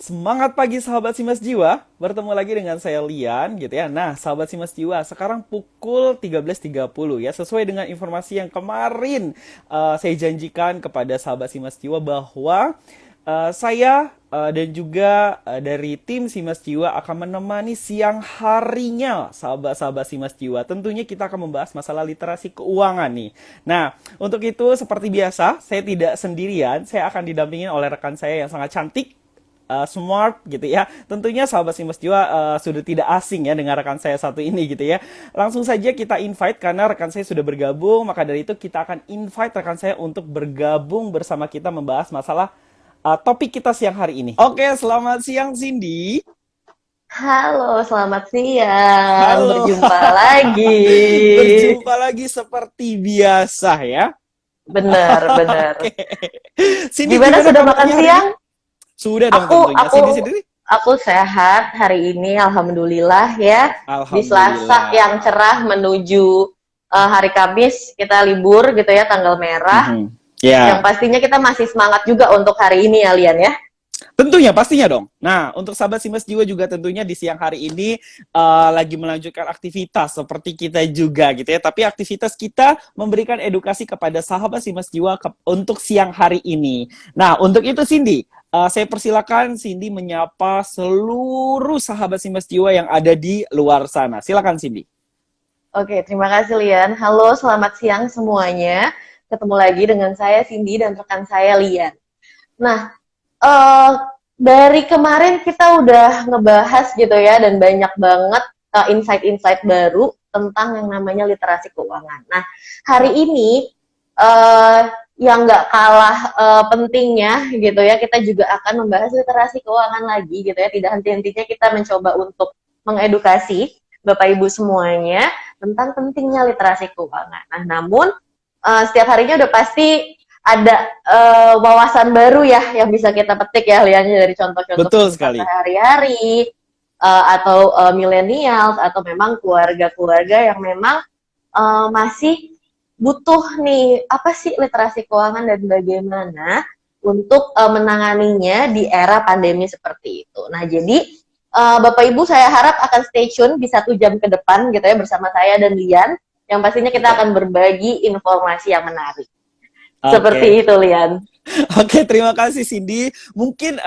Semangat pagi sahabat Simas Jiwa, bertemu lagi dengan saya Lian gitu ya. Nah, sahabat Simas Jiwa, sekarang pukul 13.30 ya, sesuai dengan informasi yang kemarin saya janjikan kepada sahabat Simas Jiwa bahwa saya dan juga dari tim Simas Jiwa akan menemani siang harinya sahabat-sahabat Simas Jiwa. Tentunya kita akan membahas masalah literasi keuangan nih. Nah, untuk itu seperti biasa, saya tidak sendirian, saya akan didampingin oleh rekan saya yang sangat cantik, smart gitu ya. Tentunya sahabat Simas Jiwa sudah tidak asing ya dengan rekan saya satu ini gitu ya. Langsung saja kita invite karena rekan saya sudah bergabung, maka dari itu kita akan invite rekan saya untuk bergabung bersama kita membahas masalah topik kita siang hari ini. Oke, selamat siang Cindy. Halo, selamat siang. Halo. Berjumpa lagi. Berjumpa lagi seperti biasa ya. Bener, bener. Oke. Cindy Gimana gimana sudah makan kabarnya hari ini? siang? Sudah dong Aku, tentunya. aku, Cindy sendiri? aku sehat hari ini, alhamdulillah ya. Di Selasa yang Alhamdulillah. cerah menuju hari Kamis kita libur gitu ya, tanggal merah. Mhm. Yang Ya. pastinya kita masih semangat juga untuk hari ini ya, Lian ya. Tentunya, pastinya dong. Nah, untuk sahabat Simas Jiwa juga tentunya di siang hari ini lagi melanjutkan aktivitas seperti kita juga gitu ya. Tapi aktivitas kita memberikan edukasi kepada sahabat Simas Jiwa untuk siang hari ini. Nah, untuk itu Cindy, saya persilakan Cindy menyapa seluruh sahabat Simas Jiwa yang ada di luar sana. Silakan Cindy. Oke, terima kasih Lian. Halo, selamat siang semuanya. Ketemu lagi dengan saya Cindy dan rekan saya Lian. Nah, eh dari kemarin kita udah ngebahas gitu ya dan banyak banget insight-insight baru tentang yang namanya literasi keuangan. Nah, hari ini eh yang nggak kalah pentingnya gitu ya, kita juga akan membahas literasi keuangan lagi gitu ya. Tidak henti-hentinya kita mencoba untuk mengedukasi Bapak Ibu semuanya tentang pentingnya literasi keuangan. Nah, namun setiap harinya udah pasti ada wawasan baru ya yang bisa kita petik ya, lihatnya dari contoh-contoh Betul kehidupan sekali. sehari-hari atau millennials atau memang keluarga-keluarga yang memang masih butuh nih apa sih literasi keuangan dan bagaimana untuk menanganinya di era pandemi seperti itu. Nah, jadi Bapak Ibu saya harap akan stay tune di 1 jam ke depan gitu ya bersama saya dan Lian. Yang pastinya kita Betul. akan berbagi informasi yang menarik. Oke. Seperti itu, Lian. Oke, terima kasih Cindy. Mungkin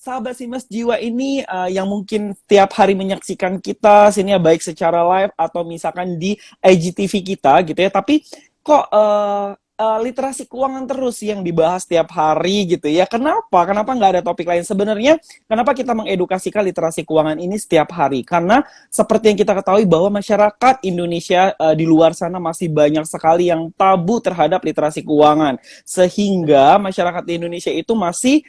sahabat Simas Jiwa ini yang mungkin tiap hari menyaksikan kita sini ya baik secara live atau misalkan di IGTV kita gitu ya. Tapi kok literasi keuangan terus yang dibahas tiap hari gitu ya. Kenapa? Kenapa nggak ada topik lain? Sebenarnya kenapa kita mengedukasikan literasi keuangan ini setiap hari? Karena seperti yang kita ketahui bahwa masyarakat Indonesia di luar sana masih banyak sekali yang tabu terhadap literasi keuangan sehingga masyarakat di Indonesia itu masih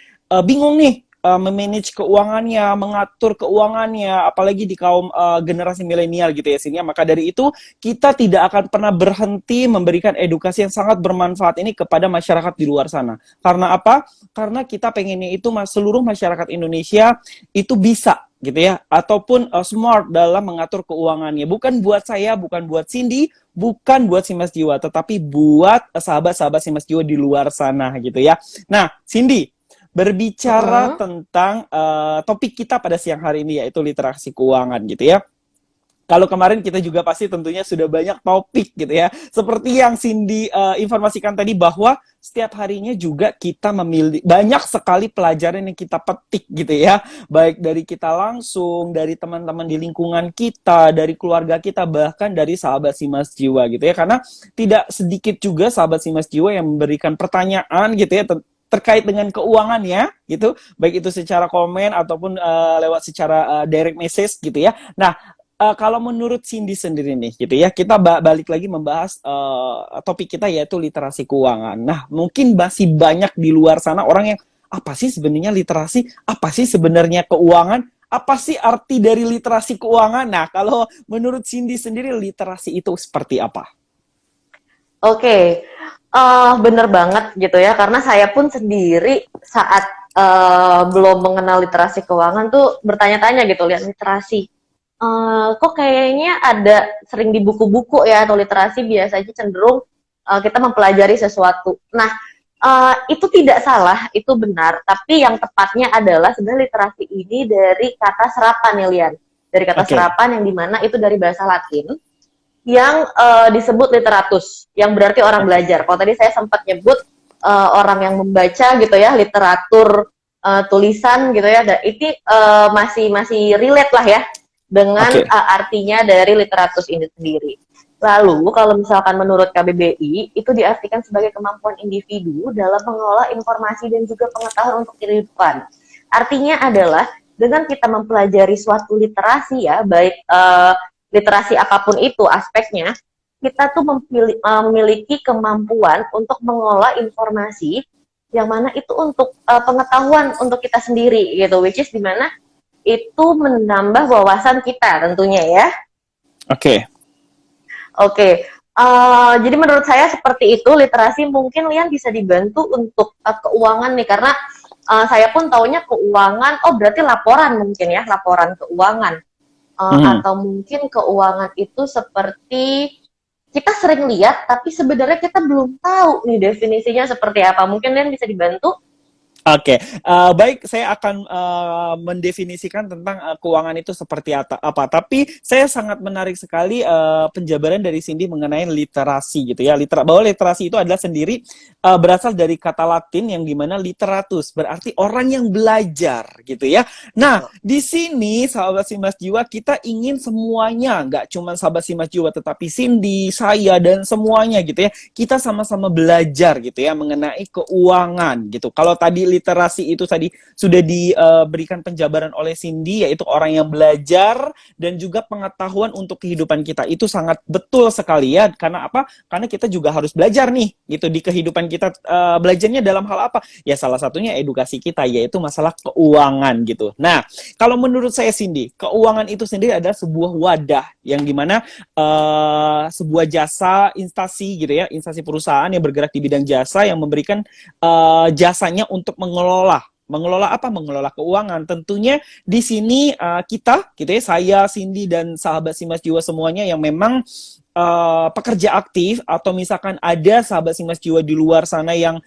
bingung nih memanage keuangannya, mengatur keuangannya, apalagi di kaum generasi milenial gitu ya sini. Maka dari itu kita tidak akan pernah berhenti memberikan edukasi yang sangat bermanfaat ini kepada masyarakat di luar sana. Karena apa? Karena kita pengennya itu seluruh masyarakat Indonesia itu bisa gitu ya, ataupun smart dalam mengatur keuangannya. Bukan buat saya, bukan buat Cindy, bukan buat Simas Jiwa, tetapi buat sahabat-sahabat Simas Jiwa di luar sana gitu ya. Nah, Cindy, berbicara Mm-mm. tentang topik kita pada siang hari ini yaitu literasi keuangan gitu ya. Kalau kemarin kita juga pasti tentunya sudah banyak topik gitu ya. Seperti yang Cindy informasikan tadi bahwa setiap harinya juga kita memilih banyak sekali pelajaran yang kita petik gitu ya. Baik dari kita langsung, dari teman-teman di lingkungan kita, dari keluarga kita, bahkan dari sahabat Simas Jiwa gitu ya. Karena tidak sedikit juga sahabat Simas Jiwa yang memberikan pertanyaan gitu ya terkait dengan keuangan ya gitu, baik itu secara komen ataupun lewat secara direct message gitu ya. Nah, kalau menurut Cindy sendiri nih gitu ya, kita balik lagi membahas topik kita yaitu literasi keuangan. Nah, mungkin masih banyak di luar sana orang yang apa sih sebenarnya literasi, apa sih sebenarnya keuangan, apa sih arti dari literasi keuangan. Nah, kalau menurut Cindy sendiri literasi itu seperti apa? Oke, bener banget gitu ya, karena saya pun sendiri saat belum mengenal literasi keuangan tuh bertanya-tanya gitu, lihat literasi. Kok kayaknya ada sering di buku-buku ya, atau literasi biasanya cenderung kita mempelajari sesuatu. Nah, Itu tidak salah, itu benar. Tapi yang tepatnya adalah sebenarnya literasi ini dari kata serapan ya, Lian. Dari kata Oke. serapan yang dimana itu dari bahasa Latin yang disebut literatus, yang berarti orang Oke. belajar. Kalau tadi saya sempat nyebut orang yang membaca gitu ya, literatur tulisan gitu ya, dan itu masih masih relate lah ya dengan Oke. artinya dari literatus ini sendiri. Lalu, kalau misalkan menurut KBBI, itu diartikan sebagai kemampuan individu dalam mengelola informasi dan juga pengetahuan untuk kehidupan. Artinya adalah, dengan kita mempelajari suatu literasi ya, baik literasi apapun itu aspeknya, kita tuh memiliki kemampuan untuk mengelola informasi yang mana itu untuk pengetahuan untuk kita sendiri gitu, which is dimana itu menambah wawasan kita tentunya ya. Oke. Oke, jadi menurut saya seperti itu, literasi mungkin Lian bisa dibantu untuk keuangan nih, karena saya pun taunya keuangan, oh berarti laporan mungkin ya, laporan keuangan. Mhm. Atau mungkin keuangan itu seperti kita sering lihat, tapi sebenarnya kita belum tahu nih definisinya seperti apa. Mungkin Lian bisa dibantu? Oke, baik, saya akan mendefinisikan tentang keuangan itu seperti apa. Tapi saya sangat menarik sekali penjabaran dari Cindy mengenai literasi gitu ya. Bahwa literasi itu adalah sendiri berasal dari kata Latin yang dimana literatus berarti orang yang belajar gitu ya. Nah, di sini sahabat Simas Jiwa kita ingin semuanya, nggak cuma sahabat Simas Jiwa, tetapi Cindy, saya dan semuanya gitu ya. Kita sama-sama belajar gitu ya mengenai keuangan gitu. Kalau tadi literasi itu tadi sudah diberikan penjabaran oleh Cindy, yaitu orang yang belajar dan juga pengetahuan untuk kehidupan kita. Itu sangat betul sekali ya. Karena apa? Karena kita juga harus belajar nih gitu di kehidupan kita. Belajarnya dalam hal apa? Ya salah satunya edukasi kita, yaitu masalah keuangan gitu. Nah, kalau menurut saya Cindy, keuangan itu sendiri adalah sebuah wadah yang dimana sebuah jasa instansi gitu ya, instansi perusahaan yang bergerak di bidang jasa yang memberikan jasanya untuk mengelola apa? Mengelola keuangan. Tentunya di sini kita gitu ya, saya, Cindy dan sahabat Simas Jiwa semuanya yang memang pekerja aktif, atau misalkan ada sahabat Simas Jiwa di luar sana yang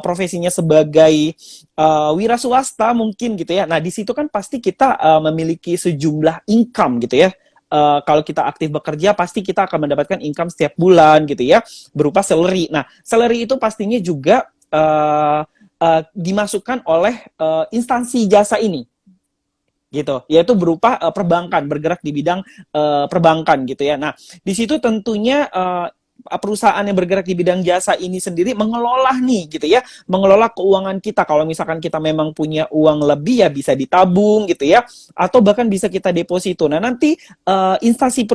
profesinya sebagai wira swasta mungkin gitu ya. Nah, di situ kan pasti kita memiliki sejumlah income gitu ya. Kalau kita aktif bekerja pasti kita akan mendapatkan income setiap bulan gitu ya, berupa salary. Nah, salary itu pastinya juga dimasukkan oleh instansi jasa ini gitu, yaitu berupa perbankan, bergerak di bidang perbankan gitu ya. Nah, di situ tentunya perusahaan yang bergerak di bidang jasa ini sendiri mengelola nih gitu ya, mengelola keuangan kita. Kalau misalkan kita memang punya uang lebih ya bisa ditabung gitu ya, atau bahkan bisa kita deposito. Nah, nanti instansi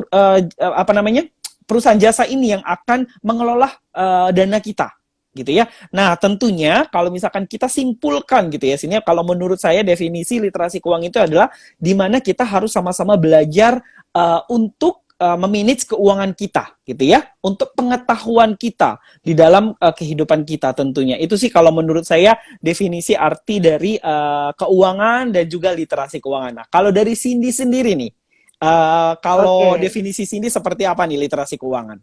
apa namanya, perusahaan jasa ini yang akan mengelola dana kita gitu ya. Nah, tentunya kalau misalkan kita simpulkan gitu ya, sini kalau menurut saya definisi literasi keuangan itu adalah di mana kita harus sama-sama belajar untuk memanage keuangan kita gitu ya, untuk pengetahuan kita di dalam kehidupan kita tentunya. Itu sih kalau menurut saya definisi arti dari keuangan dan juga literasi keuangan. Nah, kalau dari Cindy sendiri nih, kalau Oke. definisi Cindy seperti apa nih literasi keuangan?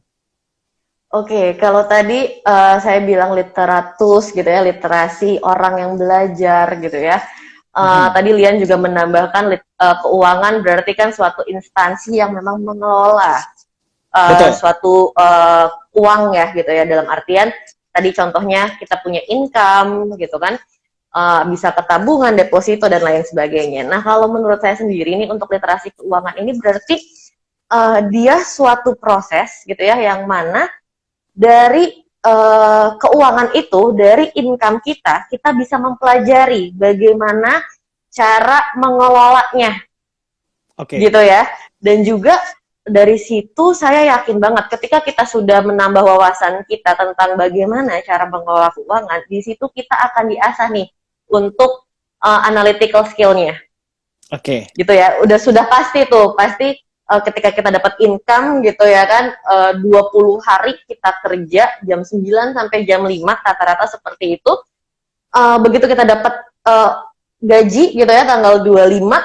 Oke, kalau tadi saya bilang literatus gitu ya, literasi orang yang belajar gitu ya. Mhm. Tadi Lian juga menambahkan keuangan berarti kan suatu instansi yang memang mengelola Betul. suatu uang ya gitu ya, dalam artian tadi contohnya kita punya income gitu kan, bisa ke tabungan, deposito dan lain sebagainya. Nah, kalau menurut saya sendiri ini untuk literasi keuangan ini berarti dia suatu proses gitu ya, yang mana dari keuangan itu, dari income kita, kita bisa mempelajari bagaimana cara mengelolanya, Oke. gitu ya. Dan juga dari situ saya yakin banget ketika kita sudah menambah wawasan kita tentang bagaimana cara mengelola keuangan, di situ kita akan diasah nih untuk analytical skill-nya Oke. gitu ya. Sudah pasti tuh, pasti ketika kita dapat income gitu ya kan, 20 hari kita kerja jam 9 sampai jam 5 rata-rata seperti itu. Begitu kita dapat gaji gitu ya tanggal 25,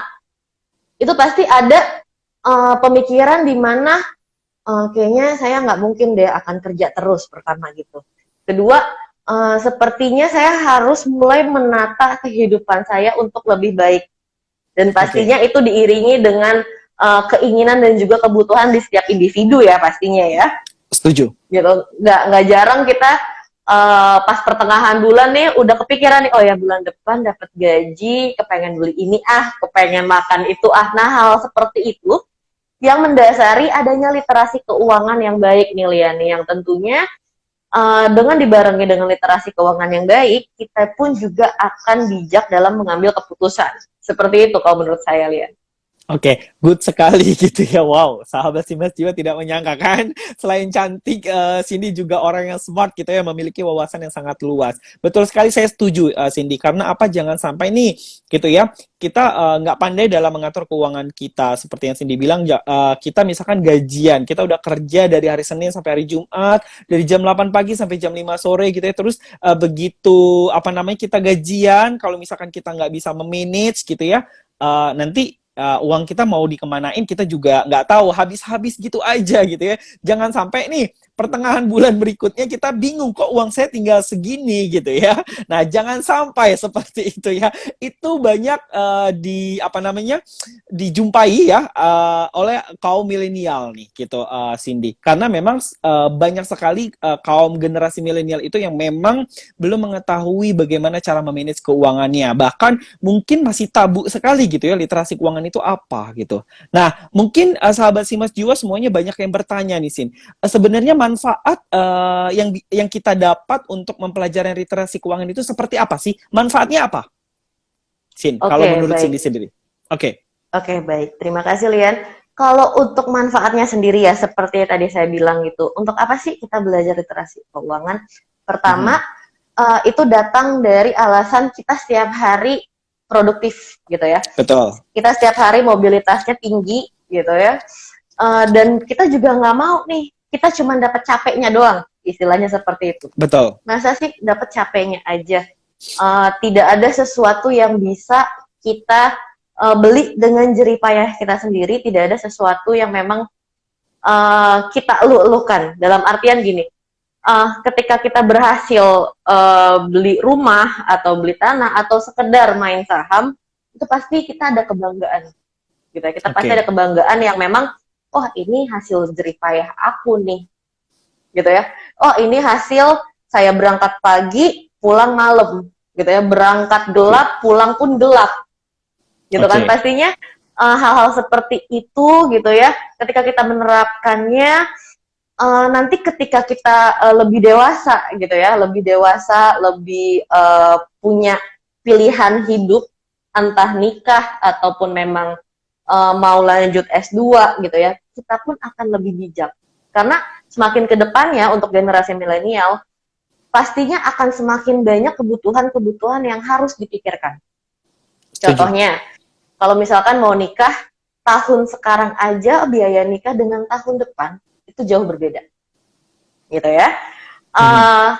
itu pasti ada pemikiran di mana kayaknya saya nggak mungkin deh akan kerja terus, pertama gitu. Kedua, sepertinya saya harus mulai menata kehidupan saya untuk lebih baik. Dan pastinya Oke, itu diiringi dengan keinginan dan juga kebutuhan di setiap individu ya pastinya ya. setuju. Gitu. Nggak jarang kita pas pertengahan bulan nih udah kepikiran nih, oh ya bulan depan dapat gaji, kepengen beli ini kepengen makan itu Nah, hal seperti itu yang mendasari adanya literasi keuangan yang baik nih Liani, yang tentunya dengan dibarengi dengan literasi keuangan yang baik, kita pun juga akan bijak dalam mengambil keputusan. Seperti itu kalau menurut saya, Lian. Oke, good sekali gitu ya. Wow, sahabat Simas Jiwa tidak menyangka kan, selain cantik, Cindy juga orang yang smart gitu ya, memiliki wawasan yang sangat luas. Betul sekali, saya setuju, Cindy. Karena apa? Jangan sampai nih, gitu ya, kita nggak pandai dalam mengatur keuangan kita. Seperti yang Cindy bilang, kita misalkan gajian, kita udah kerja dari hari Senin sampai hari Jumat, dari jam 8 pagi sampai jam 5 sore gitu ya. Terus begitu apa namanya kita gajian, kalau misalkan kita nggak bisa memanage gitu ya, nanti uang kita mau dikemanain kita juga nggak tahu, habis-habis gitu aja gitu ya. Jangan sampai nih pertengahan bulan berikutnya kita bingung kok uang saya tinggal segini gitu ya. Nah, jangan sampai seperti itu ya. Itu banyak di apa namanya dijumpai ya oleh kaum milenial nih gitu, Cindy. Karena memang banyak sekali kaum generasi milenial itu yang memang belum mengetahui bagaimana cara memanage keuangannya. Bahkan mungkin masih tabu sekali gitu ya, literasi keuangan itu apa gitu. Nah, mungkin sahabat Simas Jiwa semuanya banyak yang bertanya nih, Sin. Sebenarnya manfaat yang kita dapat untuk mempelajari literasi keuangan itu seperti apa sih? Manfaatnya apa, Sin? Kalau Oke, menurut baik. Cindy sendiri. Oke. Oke, baik. Terima kasih, Lian. Kalau untuk manfaatnya sendiri ya, seperti yang tadi saya bilang gitu. Untuk apa sih kita belajar literasi keuangan? Pertama, Mhm. itu datang dari alasan kita setiap hari produktif gitu ya. Betul. Kita setiap hari mobilitasnya tinggi gitu ya. Dan kita juga nggak mau nih, kita cuma dapat capeknya doang, istilahnya seperti itu. Betul. Masa sih dapat capeknya aja? Tidak ada sesuatu yang bisa kita beli dengan jerih payah kita sendiri. Tidak ada sesuatu yang memang kita elu-elukan. Dalam artian gini, ketika kita berhasil beli rumah atau beli tanah atau sekedar main saham, itu pasti kita ada kebanggaan. Gitu ya. Kita pasti ada Oke. kebanggaan yang memang, oh ini hasil jerih payah aku nih, gitu ya. Oh ini hasil saya berangkat pagi, pulang malam, gitu ya. Berangkat Oke. gelap, pulang pun gelap, gitu kan. Oke. Pastinya hal-hal seperti itu, gitu ya. Ketika kita menerapkannya, nanti ketika kita lebih dewasa, gitu ya, lebih dewasa, lebih punya pilihan hidup, entah nikah ataupun memang mau lanjut S2 gitu ya, kita pun akan lebih bijak. Karena semakin ke depannya untuk generasi milenial, pastinya akan semakin banyak kebutuhan-kebutuhan yang harus dipikirkan. Setuju. Contohnya, kalau misalkan mau nikah, tahun sekarang aja biaya nikah dengan tahun depan itu jauh berbeda, gitu ya. Mhm. Uh,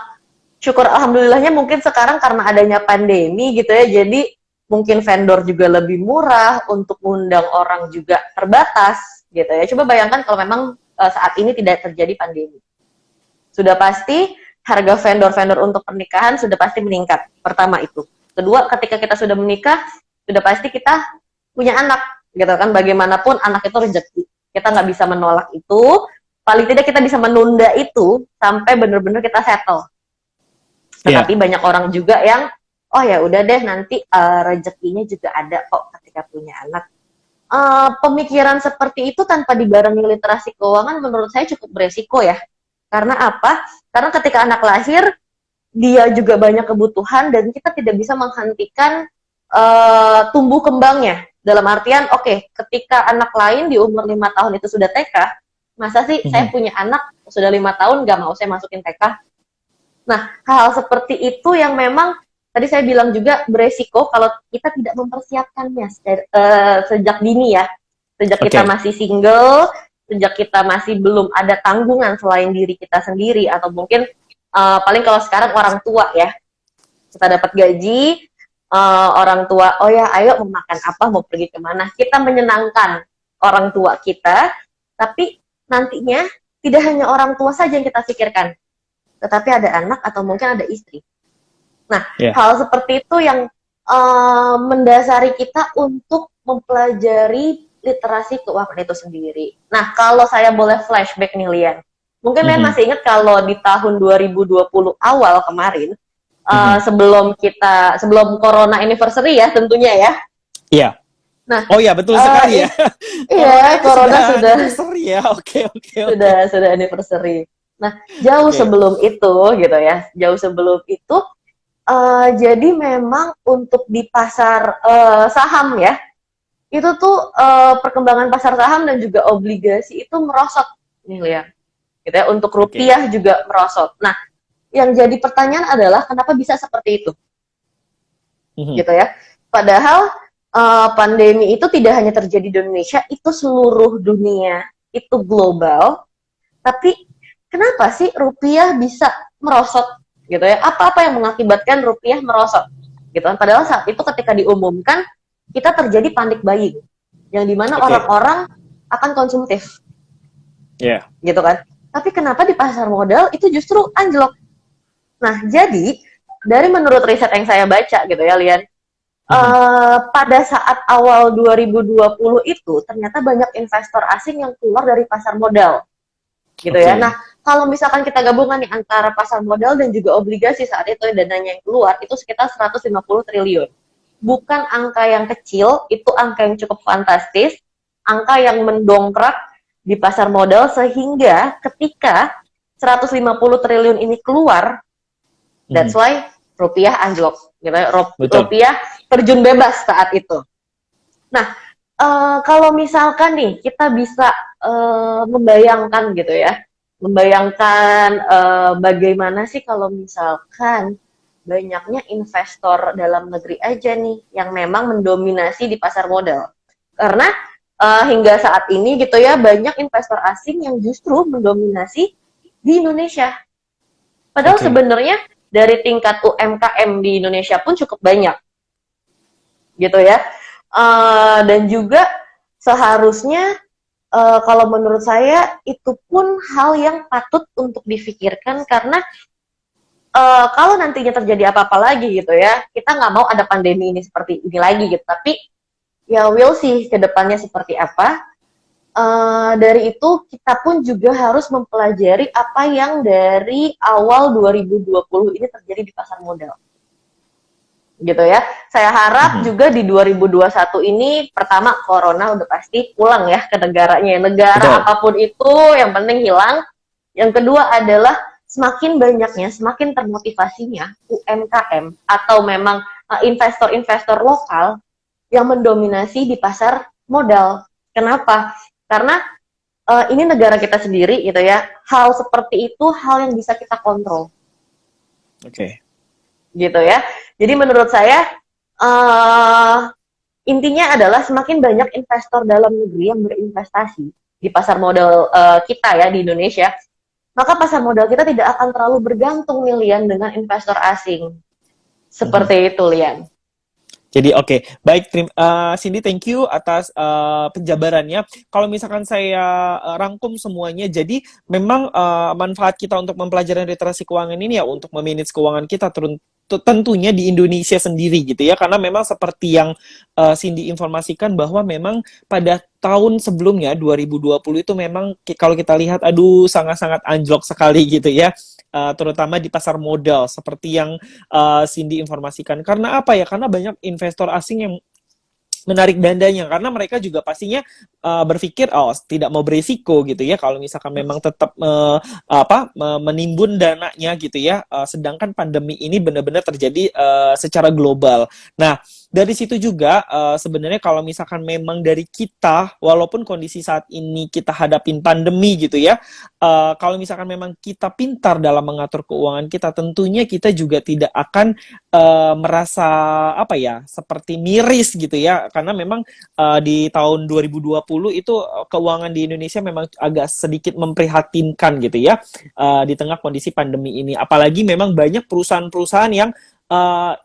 Syukur alhamdulillahnya mungkin sekarang karena adanya pandemi gitu ya, jadi mungkin vendor juga lebih murah, untuk undang orang juga terbatas gitu ya. Coba bayangkan kalau memang saat ini tidak terjadi pandemi. Sudah pasti harga vendor-vendor untuk pernikahan sudah pasti meningkat. Pertama itu. Kedua, ketika kita sudah menikah, sudah pasti kita punya anak gitu kan. Bagaimanapun anak itu rezeki. Kita nggak bisa menolak itu. Paling tidak kita bisa menunda itu sampai benar-benar kita settle. Tetapi Iya. banyak orang juga yang, oh ya udah deh nanti rezekinya juga ada kok ketika punya anak. Pemikiran seperti itu tanpa dibarengi literasi keuangan menurut saya cukup beresiko ya. Karena apa? Karena ketika anak lahir, dia juga banyak kebutuhan dan kita tidak bisa menghentikan tumbuh kembangnya. Dalam artian, oke, ketika anak lain di umur 5 tahun itu sudah TK, masa sih saya Mhm. punya anak sudah 5 tahun gak mau saya masukin TK? Nah, hal seperti itu yang memang tadi saya bilang juga beresiko kalau kita tidak mempersiapkannya sejak dini ya. Sejak kita Oke. masih single, sejak kita masih belum ada tanggungan selain diri kita sendiri, atau mungkin paling kalau sekarang orang tua ya, kita dapat gaji, orang tua, oh ya ayo mau makan apa, mau pergi kemana, kita menyenangkan orang tua kita, tapi nantinya tidak hanya orang tua saja yang kita pikirkan, tetapi ada anak atau mungkin ada istri. Nah, Ya. hal seperti itu yang mendasari kita untuk mempelajari literasi keuangan itu sendiri. Nah, kalau saya boleh flashback nih, Lian. Mungkin Lian masih ingat kalau di tahun 2020 awal kemarin, sebelum Corona Anniversary ya tentunya ya. Iya. Nah, oh ya, betul sekali ya. Iya, Corona sudah anniversary ya. Oke. sudah anniversary. Nah, jauh sebelum itu gitu ya, jauh sebelum itu jadi memang untuk di pasar saham ya, itu tuh perkembangan pasar saham dan juga obligasi itu merosot nih Lian, gitu ya. Untuk rupiah juga merosot. Nah, yang jadi pertanyaan adalah kenapa bisa seperti itu, gitu ya. Padahal pandemi itu tidak hanya terjadi di Indonesia, itu seluruh dunia, itu global. Tapi kenapa sih rupiah bisa merosot? Gitu ya, apa-apa yang mengakibatkan rupiah merosot gitu kan. Padahal saat itu ketika diumumkan kita terjadi panic buying yang dimana orang-orang akan konsumtif gitu kan. Tapi kenapa di pasar modal itu justru anjlok? Nah, jadi dari menurut riset yang saya baca gitu ya Lian, pada saat awal 2020 itu ternyata banyak investor asing yang keluar dari pasar modal gitu ya. Nah, kalau misalkan kita gabungan nih antara pasar modal dan juga obligasi saat itu, dananya yang keluar itu sekitar 150 triliun. Bukan angka yang kecil, itu angka yang cukup fantastis, angka yang mendongkrak di pasar modal sehingga ketika 150 triliun ini keluar, that's why rupiah anjlok, gitu ya. Rupiah terjun bebas saat itu. Nah, kalau misalkan nih kita bisa membayangkan gitu ya, bagaimana sih kalau misalkan banyaknya investor dalam negeri aja nih yang memang mendominasi di pasar modal. Karena hingga saat ini gitu ya, banyak investor asing yang justru mendominasi di Indonesia. Padahal sebenarnya dari tingkat UMKM di Indonesia pun cukup banyak gitu ya. Dan juga seharusnya kalau menurut saya itu pun hal yang patut untuk difikirkan, karena kalau nantinya terjadi apa-apa lagi gitu ya, kita nggak mau ada pandemi ini seperti ini lagi gitu, tapi ya we'll see ke depannya seperti apa. Dari itu kita pun juga harus mempelajari apa yang dari awal 2020 ini terjadi di pasar modal gitu ya. Saya harap juga di 2021 ini, pertama corona udah pasti pulang ya ke negaranya, negara apapun itu yang penting hilang. Yang kedua adalah semakin banyaknya, semakin termotivasinya UMKM atau memang investor-investor lokal yang mendominasi di pasar modal. Kenapa? Karena ini negara kita sendiri gitu ya. Hal seperti itu hal yang bisa kita kontrol. Gitu ya. Jadi menurut saya intinya adalah semakin banyak investor dalam negeri yang berinvestasi di pasar modal kita ya di Indonesia, maka pasar modal kita tidak akan terlalu bergantung nih Lian dengan investor asing. Seperti itu Lian. Jadi baik, Cindy, thank you atas penjabarannya. Kalau misalkan saya rangkum semuanya, jadi memang manfaat kita untuk mempelajari literasi keuangan ini ya untuk memanage keuangan kita tentunya di Indonesia sendiri gitu ya, karena memang seperti yang Cindy informasikan bahwa memang pada tahun sebelumnya 2020 itu memang kalau kita lihat sangat-sangat anjlok sekali gitu ya, terutama di pasar modal seperti yang Cindy informasikan. Karena apa ya? Karena banyak investor asing yang menarik dandanya, karena mereka juga pastinya berpikir tidak mau berisiko gitu ya kalau misalkan memang tetap menimbun dananya gitu ya, sedangkan pandemi ini benar-benar terjadi secara global. Nah, dari situ juga sebenarnya kalau misalkan memang dari kita, walaupun kondisi saat ini kita hadapin pandemi gitu ya, kalau misalkan memang kita pintar dalam mengatur keuangan kita, tentunya kita juga tidak akan merasa seperti miris gitu ya, karena memang di tahun 2020 itu keuangan di Indonesia memang agak sedikit memprihatinkan gitu ya, di tengah kondisi pandemi ini. Apalagi memang banyak perusahaan-perusahaan yang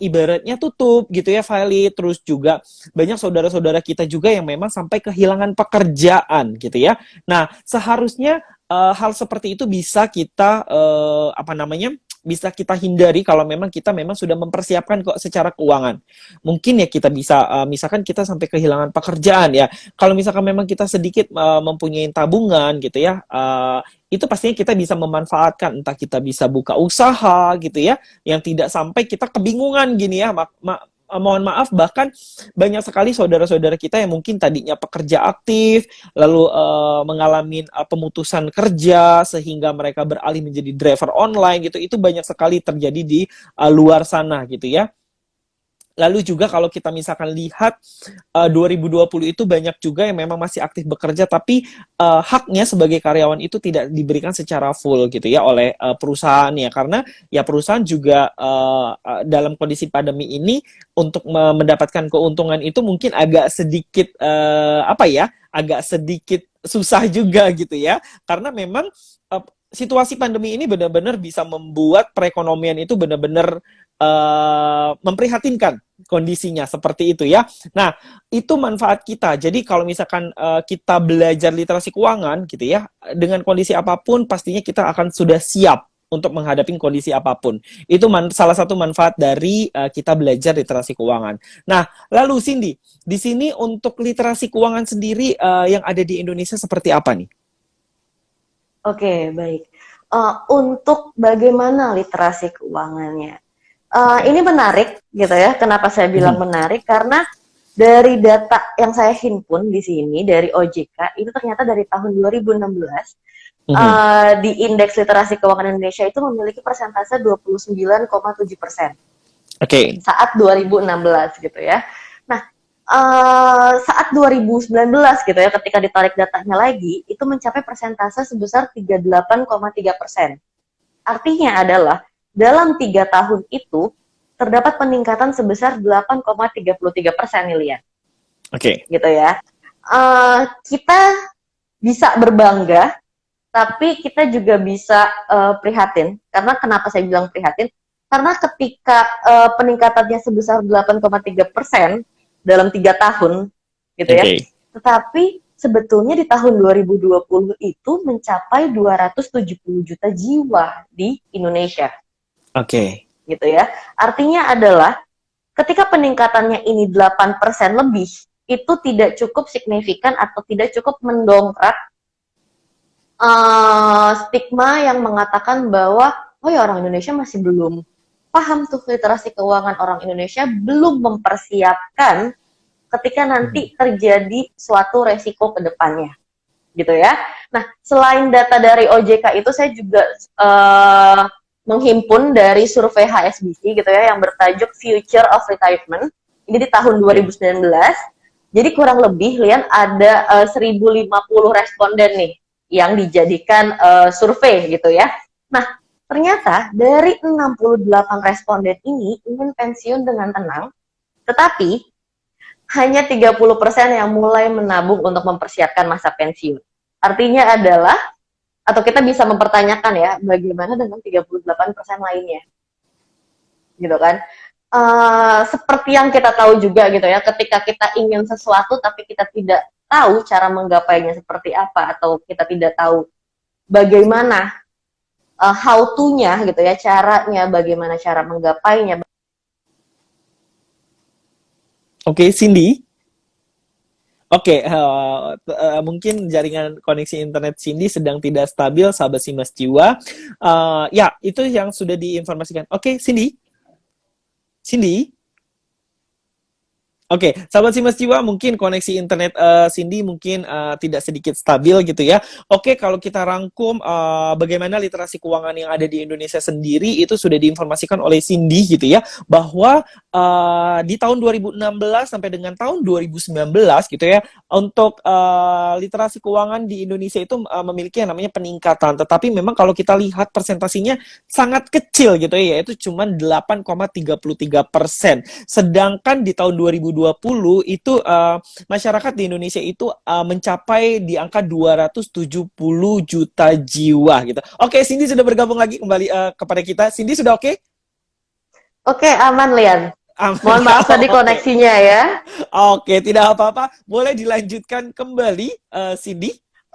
ibaratnya tutup gitu ya, valid. Terus juga banyak saudara-saudara kita juga yang memang sampai kehilangan pekerjaan gitu ya. Nah, seharusnya hal seperti itu bisa kita apa namanya? Bisa kita hindari kalau memang kita memang sudah mempersiapkan kok secara keuangan. Mungkin ya kita bisa misalkan kita sampai kehilangan pekerjaan ya. Kalau misalkan memang kita sedikit mempunyai tabungan gitu ya, itu pastinya kita bisa memanfaatkan, entah kita bisa buka usaha gitu ya, yang tidak sampai kita kebingungan gini ya. Mohon maaf, bahkan banyak sekali saudara-saudara kita yang mungkin tadinya pekerja aktif lalu mengalami pemutusan kerja sehingga mereka beralih menjadi driver online gitu. Itu banyak sekali terjadi di luar sana gitu ya. Lalu juga kalau kita misalkan lihat 2020 itu banyak juga yang memang masih aktif bekerja tapi haknya sebagai karyawan itu tidak diberikan secara full gitu ya oleh perusahaan ya, karena ya perusahaan juga dalam kondisi pandemi ini untuk mendapatkan keuntungan itu mungkin agak sedikit apa ya, agak sedikit susah juga gitu ya, karena memang situasi pandemi ini benar-benar bisa membuat perekonomian itu benar-benar memprihatinkan kondisinya seperti itu ya. Nah, itu manfaat kita. Jadi kalau misalkan kita belajar literasi keuangan gitu ya, dengan kondisi apapun pastinya kita akan sudah siap untuk menghadapi kondisi apapun. Itu salah satu manfaat dari kita belajar literasi keuangan. Nah, lalu Cindy, di sini untuk literasi keuangan sendiri yang ada di Indonesia seperti apa nih? Oke, baik. Untuk bagaimana literasi keuangannya? Ini menarik gitu ya. Kenapa saya bilang menarik? Karena dari data yang saya himpun di sini dari OJK itu ternyata dari tahun 2016 di indeks literasi keuangan Indonesia itu memiliki persentase 29,7%. Oke. Saat 2016 gitu ya. Nah, saat 2019 gitu ya, ketika ditarik datanya lagi, itu mencapai persentase sebesar 38,3%. Artinya adalah dalam 3 tahun itu terdapat peningkatan sebesar 8,33% nih, Lian. Oke. Gitu ya. Kita bisa berbangga, tapi kita juga bisa prihatin. Karena kenapa saya bilang prihatin? Karena ketika peningkatannya sebesar 8,3% dalam 3 tahun, gitu ya. Tetapi sebetulnya di tahun 2020 itu mencapai 270 juta jiwa di Indonesia. Oke. Gitu ya. Artinya adalah ketika peningkatannya ini 8% lebih, itu tidak cukup signifikan atau tidak cukup mendongkrak stigma yang mengatakan bahwa oh ya orang Indonesia masih belum paham tuh literasi keuangan, orang Indonesia belum mempersiapkan ketika nanti terjadi suatu resiko ke depannya. Gitu ya. Nah, selain data dari OJK itu saya juga menghimpun dari survei HSBC gitu ya yang bertajuk Future of Retirement. Ini di tahun 2019. Jadi kurang lebih Lian ada 1050 responden nih yang dijadikan survei gitu ya. Nah, ternyata dari 68 responden ini ingin pensiun dengan tenang, tetapi hanya 30% yang mulai menabung untuk mempersiapkan masa pensiun. Artinya adalah atau kita bisa mempertanyakan ya, bagaimana dengan 38% lainnya? Gitu kan? Seperti yang kita tahu juga gitu ya, ketika kita ingin sesuatu tapi kita tidak tahu cara menggapainya seperti apa, atau kita tidak tahu bagaimana how to-nya gitu ya, caranya, bagaimana cara menggapainya. Oke, Cindy. Oke, mungkin jaringan koneksi internet Cindy sedang tidak stabil, sahabat Simas Jiwa. Ya, itu yang sudah diinformasikan. Oke, Cindy. Cindy. Oke, sahabat Simas Jiwa, mungkin koneksi internet Cindy mungkin tidak sedikit stabil gitu ya. Oke, kalau kita rangkum bagaimana literasi keuangan yang ada di Indonesia sendiri itu sudah diinformasikan oleh Cindy gitu ya, bahwa di tahun 2016 sampai dengan tahun 2019 gitu ya, untuk literasi keuangan di Indonesia itu memiliki yang namanya peningkatan. Tetapi memang kalau kita lihat persentasinya sangat kecil gitu ya, yaitu cuma 8,33%. Sedangkan di tahun 2020 itu masyarakat di Indonesia itu mencapai di angka 270 juta jiwa gitu. Oke, Cindy sudah bergabung lagi kembali kepada kita. Cindy sudah oke? Oke, aman Lian. Mohon maaf tadi koneksinya ya. Oke, tidak apa-apa. Boleh dilanjutkan kembali, Cindy?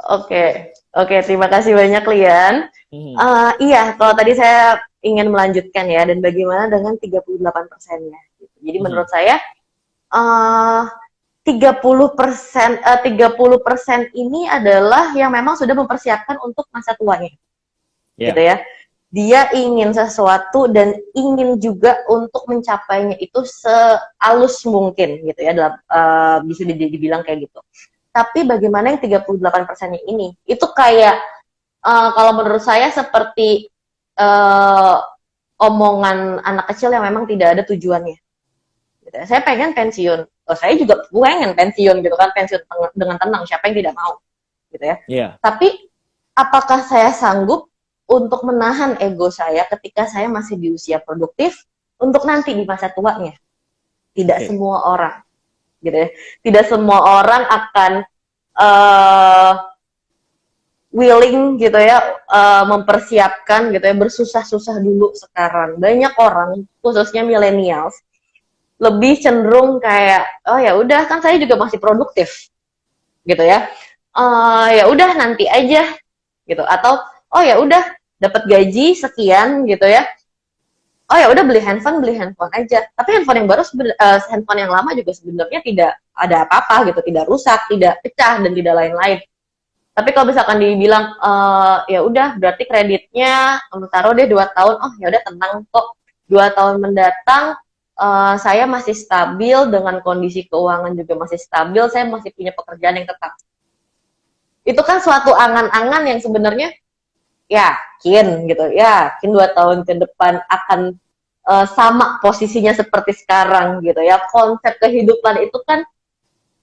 Oke, oke, terima kasih banyak Lian. Mhm. Iya, kalau tadi saya ingin melanjutkan ya, dan bagaimana dengan 38%-nya. Gitu. Jadi Mhm. menurut saya, eh 30% ini adalah yang memang sudah mempersiapkan untuk masa tuanya, gitu Ya. ya. Dia ingin sesuatu dan ingin juga untuk mencapainya itu sehalus mungkin, gitu ya, dalam bisa dibilang kayak gitu. Tapi bagaimana yang 38%-nya ini? Itu kayak kalau menurut saya seperti uh, omongan anak kecil yang memang tidak ada tujuannya. Gitu. Saya pengen pensiun. Oh, saya juga pengen pensiun gitu kan, pensiun dengan tenang. Siapa yang tidak mau, gitu ya. Iya. Tapi apakah saya sanggup untuk menahan ego saya ketika saya masih di usia produktif untuk nanti di masa tuanya? Tidak Oke. semua orang, gitu ya. Tidak semua orang akan uh, willing gitu ya mempersiapkan gitu ya bersusah-susah dulu sekarang. Banyak orang khususnya millennials lebih cenderung kayak oh ya udah kan saya juga masih produktif gitu ya. Ya udah nanti aja gitu atau oh ya udah dapat gaji sekian gitu ya. Oh ya udah beli handphone aja. Tapi handphone yang baru handphone yang lama juga sebenarnya tidak ada apa-apa gitu, tidak rusak, tidak pecah dan tidak lain-lain. Tapi kalau misalkan dibilang ya udah berarti kreditnya taruh deh 2 tahun, oh ya udah tenang kok 2 tahun mendatang saya masih stabil dengan kondisi keuangan juga masih stabil, saya masih punya pekerjaan yang tetap. Itu kan suatu angan-angan yang sebenarnya yakin gitu, yakin 2 tahun ke depan akan sama posisinya seperti sekarang gitu ya. Konsep kehidupan itu kan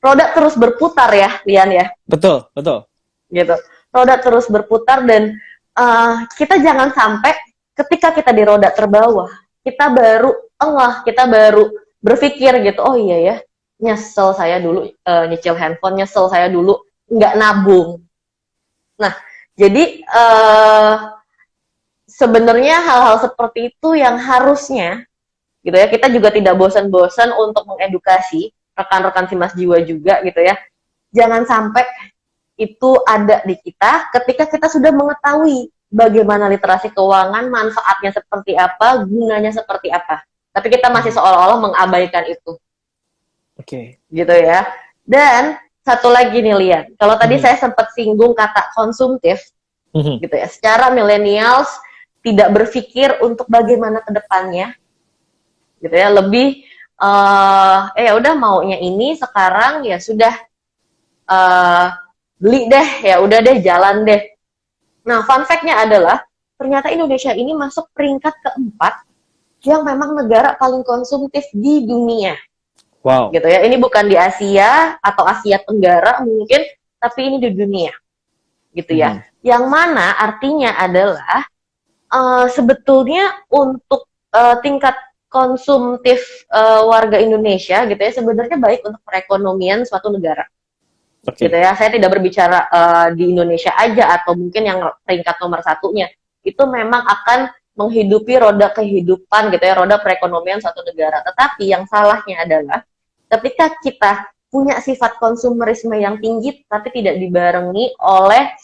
roda terus berputar ya, Lian ya. Betul, betul. Gitu. Roda terus berputar dan kita jangan sampai ketika kita di roda terbawah, kita baru kita baru berpikir gitu, oh iya ya, nyesel saya dulu nyicil handphone, nyesel saya dulu nggak nabung. Nah, jadi sebenarnya hal-hal seperti itu yang harusnya gitu ya, kita juga tidak bosan-bosan untuk mengedukasi rekan-rekan Simas Jiwa juga gitu ya. Jangan sampai itu ada di kita ketika kita sudah mengetahui bagaimana literasi keuangan, manfaatnya seperti apa, gunanya seperti apa. Tapi kita masih Mhm. seolah-olah mengabaikan itu, Oke. gitu ya. Dan satu lagi nih Lian, kalau tadi Mhm. saya sempat singgung kata konsumtif, Mhm. gitu ya. Secara millennials tidak berpikir untuk bagaimana ke depannya, gitu ya. Lebih ya udah maunya ini sekarang ya sudah uh, beli deh, ya udah deh jalan deh. Nah, fun fact-nya adalah ternyata Indonesia ini masuk peringkat keempat yang memang negara paling konsumtif di dunia. Wow. Gitu ya. Ini bukan di Asia atau Asia Tenggara mungkin, tapi ini di dunia. Gitu ya. Mhm. Yang mana artinya adalah sebetulnya untuk tingkat konsumtif warga Indonesia gitu ya sebenarnya baik untuk perekonomian suatu negara gitu Oke. ya. Saya tidak berbicara di Indonesia aja atau mungkin yang peringkat nomor satunya. Itu memang akan menghidupi roda kehidupan gitu ya, roda perekonomian suatu negara. Tetapi yang salahnya adalah ketika kita punya sifat konsumerisme yang tinggi tapi tidak dibarengi oleh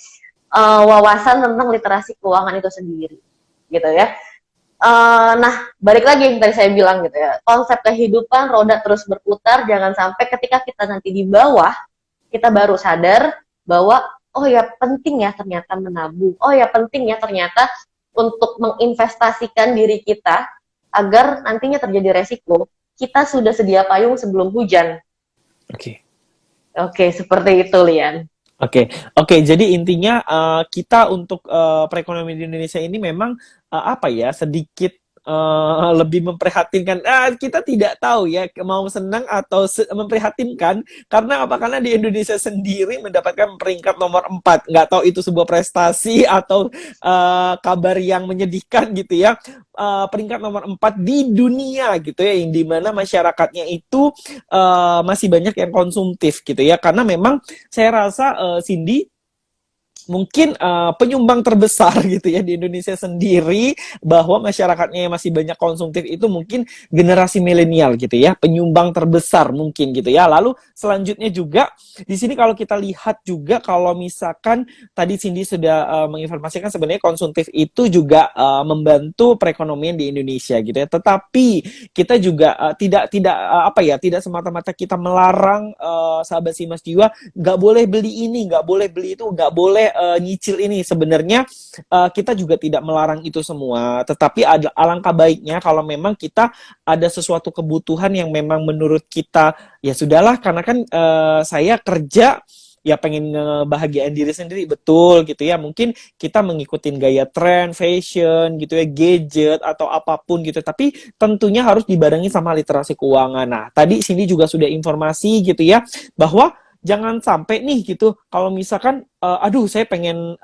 wawasan tentang literasi keuangan itu sendiri gitu ya. Nah, balik lagi yang tadi saya bilang gitu ya, konsep kehidupan roda terus berputar, jangan sampai ketika kita nanti di bawah kita baru sadar bahwa oh ya penting ya ternyata menabung, oh ya penting ya ternyata untuk menginvestasikan diri kita agar nantinya terjadi resiko, kita sudah sedia payung sebelum hujan. Oke. Oke, seperti itu Lian. Oke, oke. Jadi intinya kita untuk perekonomian di Indonesia ini memang apa ya sedikit lebih memprihatinkan. Kita tidak tahu ya mau senang atau memprihatinkan karena apa? Karena di Indonesia sendiri mendapatkan peringkat nomor 4. Nggak tahu itu sebuah prestasi atau kabar yang menyedihkan gitu ya. Peringkat nomor 4 di dunia gitu ya, yang dimana masyarakatnya itu masih banyak yang konsumtif gitu ya. Karena memang saya rasa Cindy mungkin penyumbang terbesar gitu ya di Indonesia sendiri, bahwa masyarakatnya yang masih banyak konsumtif itu mungkin generasi milenial gitu ya, penyumbang terbesar mungkin gitu ya. Lalu selanjutnya juga di sini kalau kita lihat juga, kalau misalkan tadi Cindy sudah menginformasikan, sebenarnya konsumtif itu juga membantu perekonomian di Indonesia gitu ya. Tetapi kita juga tidak semata-mata kita melarang sahabat Simas Jiwa nggak boleh beli ini, nggak boleh beli itu, nggak boleh nyicil ini. Sebenarnya kita juga tidak melarang itu semua, tetapi ada alangkah baiknya kalau memang kita ada sesuatu kebutuhan yang memang menurut kita ya sudahlah, karena kan saya kerja ya pengen ngebahagiain diri sendiri, betul gitu ya. Mungkin kita mengikutin gaya tren, fashion gitu ya, gadget atau apapun gitu. Tapi tentunya harus dibarengi sama literasi keuangan. Nah, tadi Cindy juga sudah informasi gitu ya, bahwa jangan sampai nih gitu kalau misalkan aduh saya pengen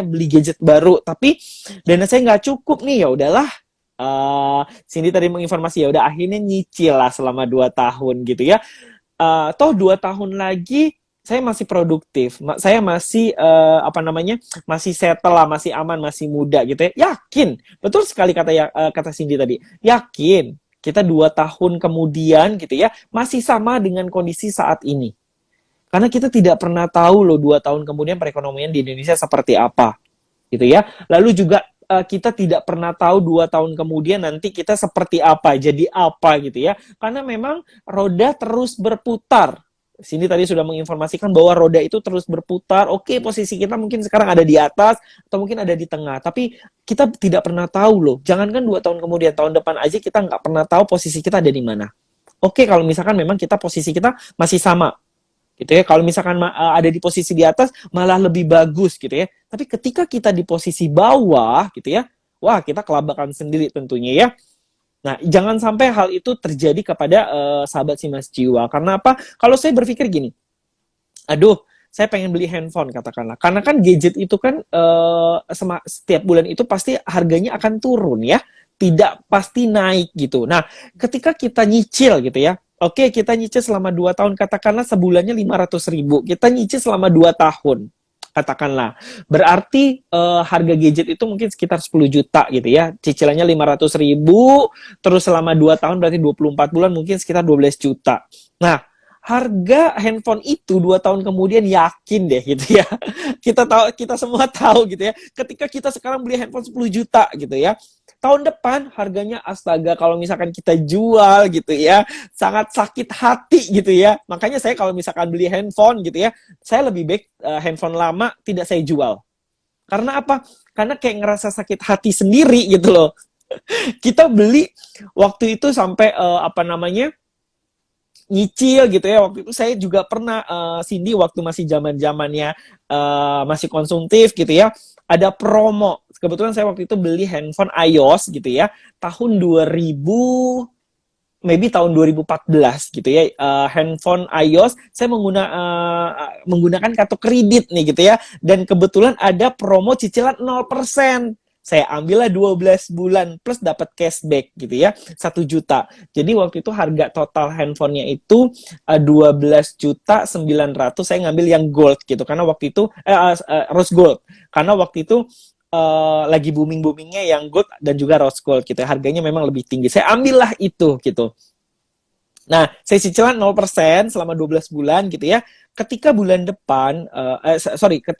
beli gadget baru tapi dana saya nggak cukup nih, ya udahlah. Cindy tadi menginformasi, ya udah akhirnya nyicil lah selama 2 tahun gitu ya. Toh 2 tahun lagi saya masih produktif, saya masih masih settle lah, masih aman, masih muda gitu ya. Yakin, betul sekali kata Cindy tadi. Yakin kita 2 tahun kemudian gitu ya masih sama dengan kondisi saat ini. Karena kita tidak pernah tahu loh 2 tahun kemudian perekonomian di Indonesia seperti apa, gitu ya. Lalu juga kita tidak pernah tahu 2 tahun kemudian nanti kita seperti apa, jadi apa gitu ya. Karena memang roda terus berputar. Sini tadi sudah menginformasikan bahwa roda itu terus berputar. Oke, posisi kita mungkin sekarang ada di atas atau mungkin ada di tengah. Tapi kita tidak pernah tahu loh. Jangankan 2 tahun kemudian, tahun depan aja kita nggak pernah tahu posisi kita ada di mana. Oke, kalau misalkan memang posisi kita masih sama, gitu ya. Kalau misalkan ada di posisi di atas malah lebih bagus gitu ya. Tapi ketika kita di posisi bawah gitu ya, wah kita kelabakan sendiri tentunya ya. Nah, jangan sampai hal itu terjadi kepada sahabat Simas Jiwa. Karena apa? Kalau saya berpikir gini, aduh, saya pengen beli handphone katakanlah. Karena kan gadget itu kan setiap bulan itu pasti harganya akan turun ya. Tidak pasti naik gitu. Nah, ketika kita nyicil gitu ya, oke, kita nyicil selama 2 tahun, katakanlah sebulannya 500.000. Kita nyicil selama 2 tahun, katakanlah. Berarti harga gadget itu mungkin sekitar 10 juta gitu ya. Cicilannya 500.000, terus selama 2 tahun berarti 24 bulan mungkin sekitar 12 juta. Nah, harga handphone itu 2 tahun kemudian yakin deh gitu ya. Kita semua tahu gitu ya. Ketika kita sekarang beli handphone 10 juta gitu ya, tahun depan harganya astaga kalau misalkan kita jual gitu ya, sangat sakit hati gitu ya. Makanya saya kalau misalkan beli handphone gitu ya, saya lebih baik handphone lama tidak saya jual. Karena apa? Karena kayak ngerasa sakit hati sendiri gitu loh. Kita beli waktu itu sampai nyicil gitu ya. Waktu itu saya juga pernah Cindy waktu masih zaman-zamannya masih konsumtif gitu ya, ada promo. Kebetulan saya waktu itu beli handphone iOS gitu ya, tahun 2000, maybe tahun 2014 gitu ya, handphone iOS. Saya menggunakan kartu kredit nih gitu ya, dan kebetulan ada promo cicilan 0%. Saya ambillah 12 bulan plus dapat cashback gitu ya, 1 juta. Jadi waktu itu harga total handphonenya itu 12.900.000. Saya ngambil yang gold gitu karena waktu itu rose gold. Karena waktu itu lagi booming-boomingnya yang gold dan juga rose gold gitu ya. Harganya memang lebih tinggi. Saya ambillah itu gitu. Nah, saya cicilan 0% selama 12 bulan gitu ya. Ketika bulan depan,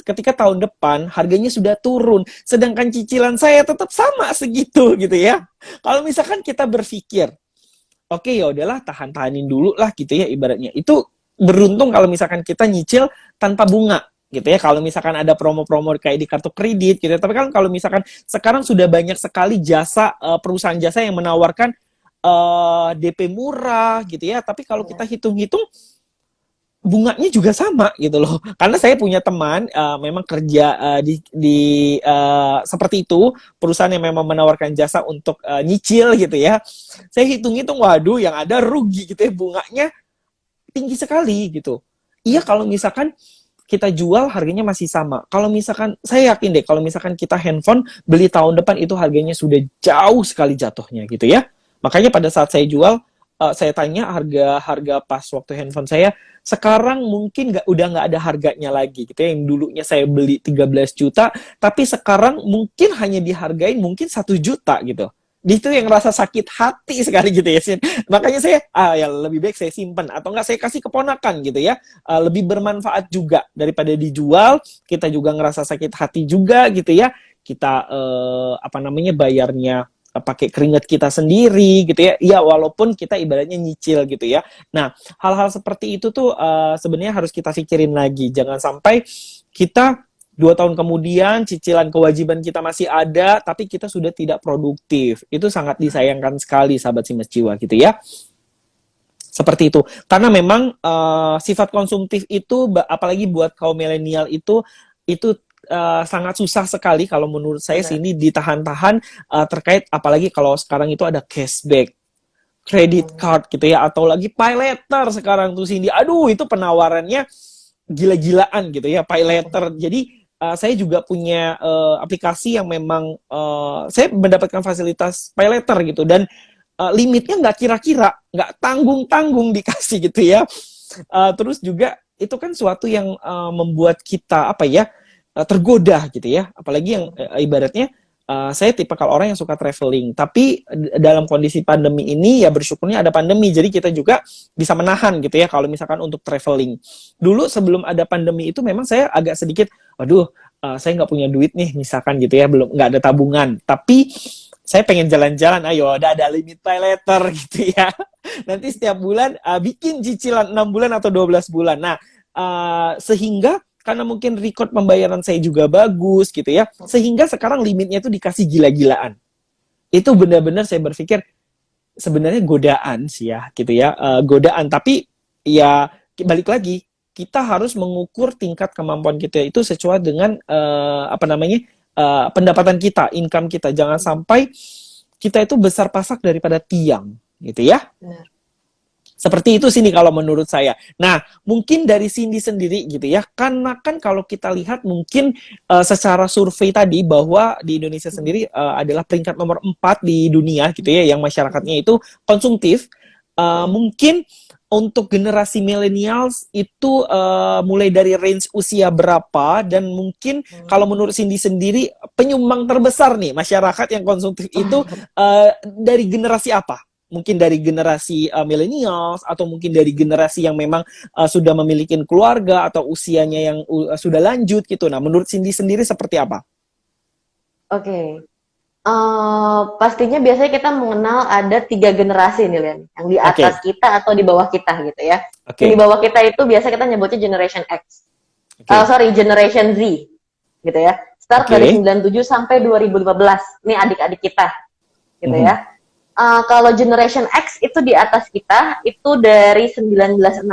ketika tahun depan harganya sudah turun, sedangkan cicilan saya tetap sama segitu gitu ya. Kalau misalkan kita berpikir, oke ya udahlah tahan-tahanin dulu lah gitu ya ibaratnya. Itu beruntung kalau misalkan kita nyicil tanpa bunga gitu ya. Kalau misalkan ada promo-promo kayak di kartu kredit gitu ya. Tapi kan kalau misalkan sekarang sudah banyak sekali perusahaan jasa yang menawarkan DP murah gitu ya. Tapi kalau kita hitung-hitung bunganya juga sama gitu loh. Karena saya punya teman memang kerja di seperti itu, perusahaan yang memang menawarkan jasa untuk nyicil gitu ya. Saya hitung-hitung, waduh yang ada rugi gitu ya, bunganya tinggi sekali gitu. Iya kalau misalkan kita jual harganya masih sama. Kalau misalkan, saya yakin deh kalau misalkan kita handphone beli tahun depan itu harganya sudah jauh sekali jatuhnya gitu ya. Makanya pada saat saya jual, saya tanya harga pas waktu handphone saya, sekarang mungkin udah nggak ada harganya lagi gitu ya. Yang dulunya saya beli 13 juta, tapi sekarang mungkin hanya dihargain mungkin 1 juta gitu. Itu yang rasa sakit hati sekali gitu ya, Sin. Makanya saya, ya lebih baik saya simpan atau enggak saya kasih keponakan gitu ya. Lebih bermanfaat juga daripada dijual, kita juga ngerasa sakit hati juga gitu ya. Kita apa namanya bayarnya pakai keringat kita sendiri gitu ya. Ya walaupun kita ibaratnya nyicil gitu ya. Nah, hal-hal seperti itu tuh sebenarnya harus kita pikirin lagi. Jangan sampai kita 2 tahun kemudian cicilan kewajiban kita masih ada, tapi kita sudah tidak produktif. Itu sangat disayangkan sekali, sahabat Simas Jiwa gitu ya. Seperti itu. Karena memang sifat konsumtif itu, apalagi buat kaum milenial itu sangat susah sekali kalau menurut saya sini ditahan-tahan terkait apalagi kalau sekarang itu ada cashback, credit card gitu ya, atau lagi pay later sekarang tuh Cindy. Aduh, itu penawarannya gila-gilaan gitu ya, pay later. Jadi saya juga punya aplikasi yang memang saya mendapatkan fasilitas pay later gitu, dan limitnya nggak kira-kira, nggak tanggung-tanggung dikasih gitu ya. Terus juga itu kan suatu yang membuat kita apa ya, tergoda gitu ya, apalagi yang ibaratnya saya tipe kalau orang yang suka traveling, tapi dalam kondisi pandemi ini ya bersyukurnya ada pandemi, jadi kita juga bisa menahan gitu ya kalau misalkan untuk traveling. Dulu sebelum ada pandemi itu memang saya agak sedikit, waduh, saya nggak punya duit nih misalkan gitu ya, belum nggak ada tabungan, tapi saya pengen jalan-jalan, ayo ada limit pay later gitu ya. Nanti setiap bulan bikin cicilan 6 bulan atau 12 bulan. Nah, sehingga karena mungkin record pembayaran saya juga bagus gitu ya, sehingga sekarang limitnya itu dikasih gila-gilaan. Itu benar-benar saya berpikir sebenarnya godaan sih ya gitu ya, godaan. Tapi ya balik lagi, kita harus mengukur tingkat kemampuan kita itu sesuai dengan apa namanya pendapatan kita, income kita. Jangan sampai kita itu besar pasak daripada tiang gitu ya. Benar. Seperti itu Cindy kalau menurut saya. Nah, mungkin dari Cindy sendiri gitu ya, karena kan kalau kita lihat mungkin secara survei tadi bahwa di Indonesia sendiri adalah peringkat nomor 4 di dunia gitu ya, yang masyarakatnya itu konsumtif. Mungkin untuk generasi millennials itu mulai dari range usia berapa, dan mungkin kalau menurut Cindy sendiri penyumbang terbesar nih masyarakat yang konsumtif itu dari generasi apa? Mungkin dari generasi millennials, atau mungkin dari generasi yang memang sudah memiliki keluarga atau usianya yang sudah lanjut gitu. Nah, menurut Cindy sendiri seperti apa? Oke. Pastinya biasanya kita mengenal ada 3 generasi nih, Len. Yang di atas kita atau di bawah kita gitu ya. Yang di bawah kita itu biasa kita nyebutnya Generation X. Generation Z gitu ya. Start dari 97 sampai 2015. Ini adik-adik kita gitu ya. Kalau Generation X itu di atas kita, itu dari 1965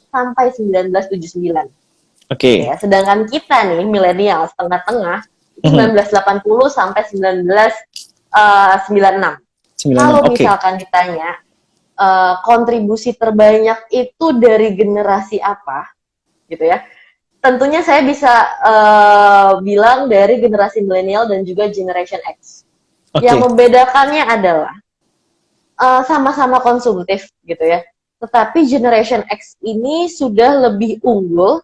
sampai 1979. Ya, sedangkan kita nih, milenial, tengah-tengah, 1980 sampai 1996. Kalau misalkan ditanya, kontribusi terbanyak itu dari generasi apa, gitu ya, tentunya saya bisa bilang dari generasi milenial dan juga Generation X. Yang membedakannya adalah sama-sama konsumtif gitu ya. Tetapi Generation X ini sudah lebih unggul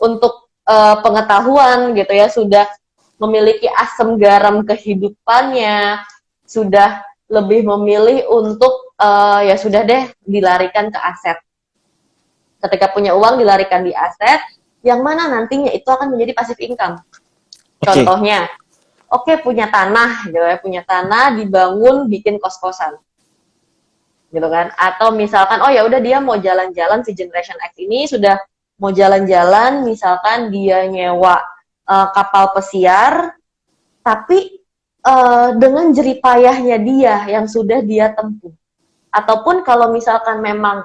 untuk pengetahuan gitu ya, sudah memiliki asam garam kehidupannya, sudah lebih memilih untuk ya sudah deh dilarikan ke aset. Ketika punya uang dilarikan di aset, yang mana nantinya itu akan menjadi passive income. Contohnya, punya tanah gitu ya, punya tanah dibangun bikin kos-kosan. Gitu kan, atau misalkan ya udah dia mau jalan-jalan, si Generation X ini sudah mau jalan-jalan, misalkan dia nyewa kapal pesiar, tapi dengan jeripayahnya dia yang sudah dia tempuh. Ataupun kalau misalkan memang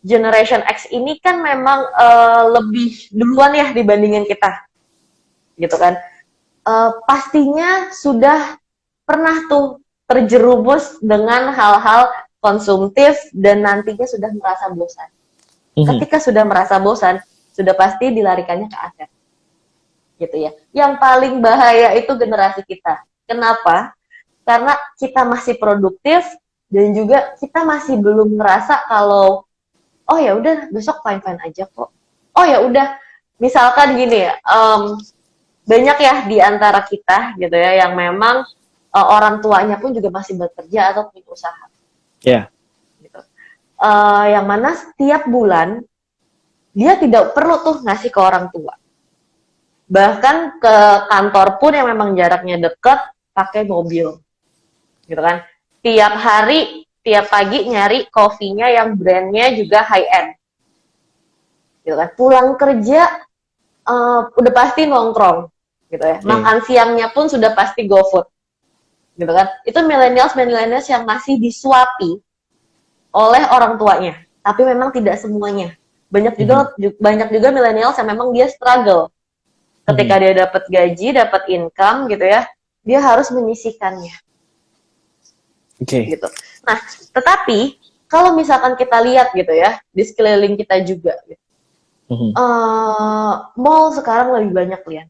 Generation X ini kan memang lebih duluan ya dibandingin kita, gitu kan, pastinya sudah pernah tuh terjerumus dengan hal-hal konsumtif dan nantinya sudah merasa bosan. Ketika sudah merasa bosan, sudah pasti dilarikannya ke aset. Gitu ya. Yang paling bahaya itu generasi kita. Kenapa? Karena kita masih produktif dan juga kita masih belum ngerasa kalau oh ya udah besok fine fine aja kok. Oh ya udah, misalkan gini ya, banyak ya di antara kita gitu ya yang memang orang tuanya pun juga masih bekerja atau punya usaha. Ya. Gitu. Yang mana setiap bulan dia tidak perlu tuh ngasih ke orang tua. Bahkan ke kantor pun yang memang jaraknya dekat pakai mobil. Gitu kan. Tiap hari, tiap pagi nyari kopinya yang brandnya juga high end. Gitu kan. Pulang kerja udah pasti nongkrong gitu ya. Makan siangnya pun sudah pasti GoFood. Gitu kan. Itu millennials yang masih disuapi oleh orang tuanya. Tapi memang tidak semuanya. Banyak juga millennials yang memang dia struggle ketika dia dapat gaji, dapat income gitu ya, dia harus menyisihkannya. Gitu. Nah, tetapi kalau misalkan kita lihat gitu ya di sekeliling kita juga, gitu, mall sekarang lebih banyak lihat,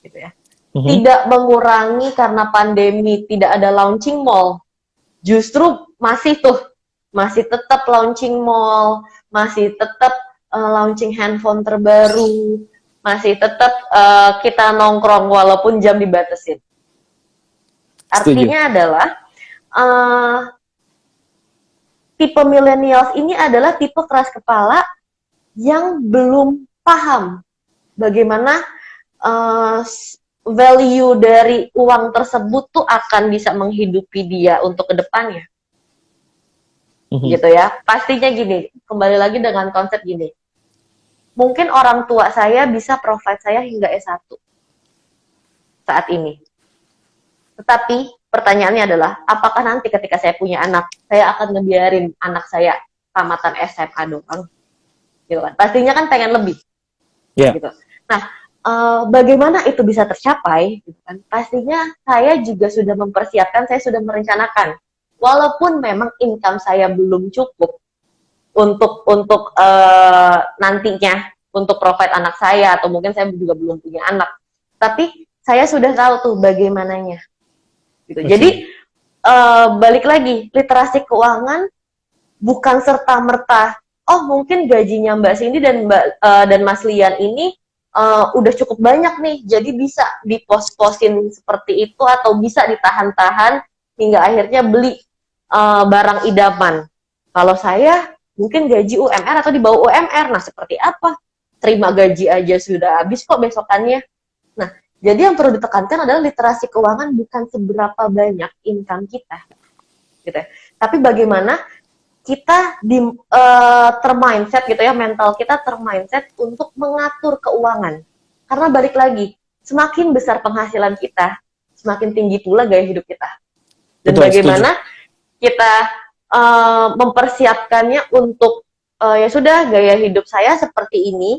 gitu ya. Tidak mengurangi karena pandemi tidak ada launching mall, justru masih tetap launching mall, masih tetap launching handphone terbaru, masih tetap kita nongkrong walaupun jam dibatasin. Artinya adalah tipe millennials ini adalah tipe keras kepala yang belum paham bagaimana value dari uang tersebut tuh akan bisa menghidupi dia untuk kedepannya. Gitu ya. Pastinya gini, kembali lagi dengan konsep gini. Mungkin orang tua saya bisa provide saya hingga S1 saat ini. Tetapi pertanyaannya adalah, apakah nanti ketika saya punya anak, saya akan ngebiarin anak saya tamatan SMA doang? Gitu kan. Pastinya kan pengen lebih. Yeah. Gitu. Nah, bagaimana itu bisa tercapai? Gitu kan. Pastinya saya juga sudah mempersiapkan, saya sudah merencanakan. Walaupun memang income saya belum cukup untuk nantinya untuk provide anak saya, atau mungkin saya juga belum punya anak, tapi saya sudah tahu tuh bagaimananya gitu. Jadi balik lagi, literasi keuangan bukan serta merta oh mungkin gajinya Mbak Cindy dan Mas Lian ini udah cukup banyak nih, jadi bisa dipos-posin seperti itu atau bisa ditahan-tahan hingga akhirnya beli barang idaman. Kalau saya mungkin gaji UMR atau di bawah UMR, nah seperti apa? Terima gaji aja sudah habis kok besokannya. Nah, jadi yang perlu ditekankan adalah literasi keuangan bukan seberapa banyak income kita, gitu ya. Tapi bagaimana kita termindset gitu ya, mental kita termindset untuk mengatur keuangan. Karena balik lagi, semakin besar penghasilan kita, semakin tinggi pula gaya hidup kita. Dan betul, bagaimana kita mempersiapkannya untuk ya sudah gaya hidup saya seperti ini,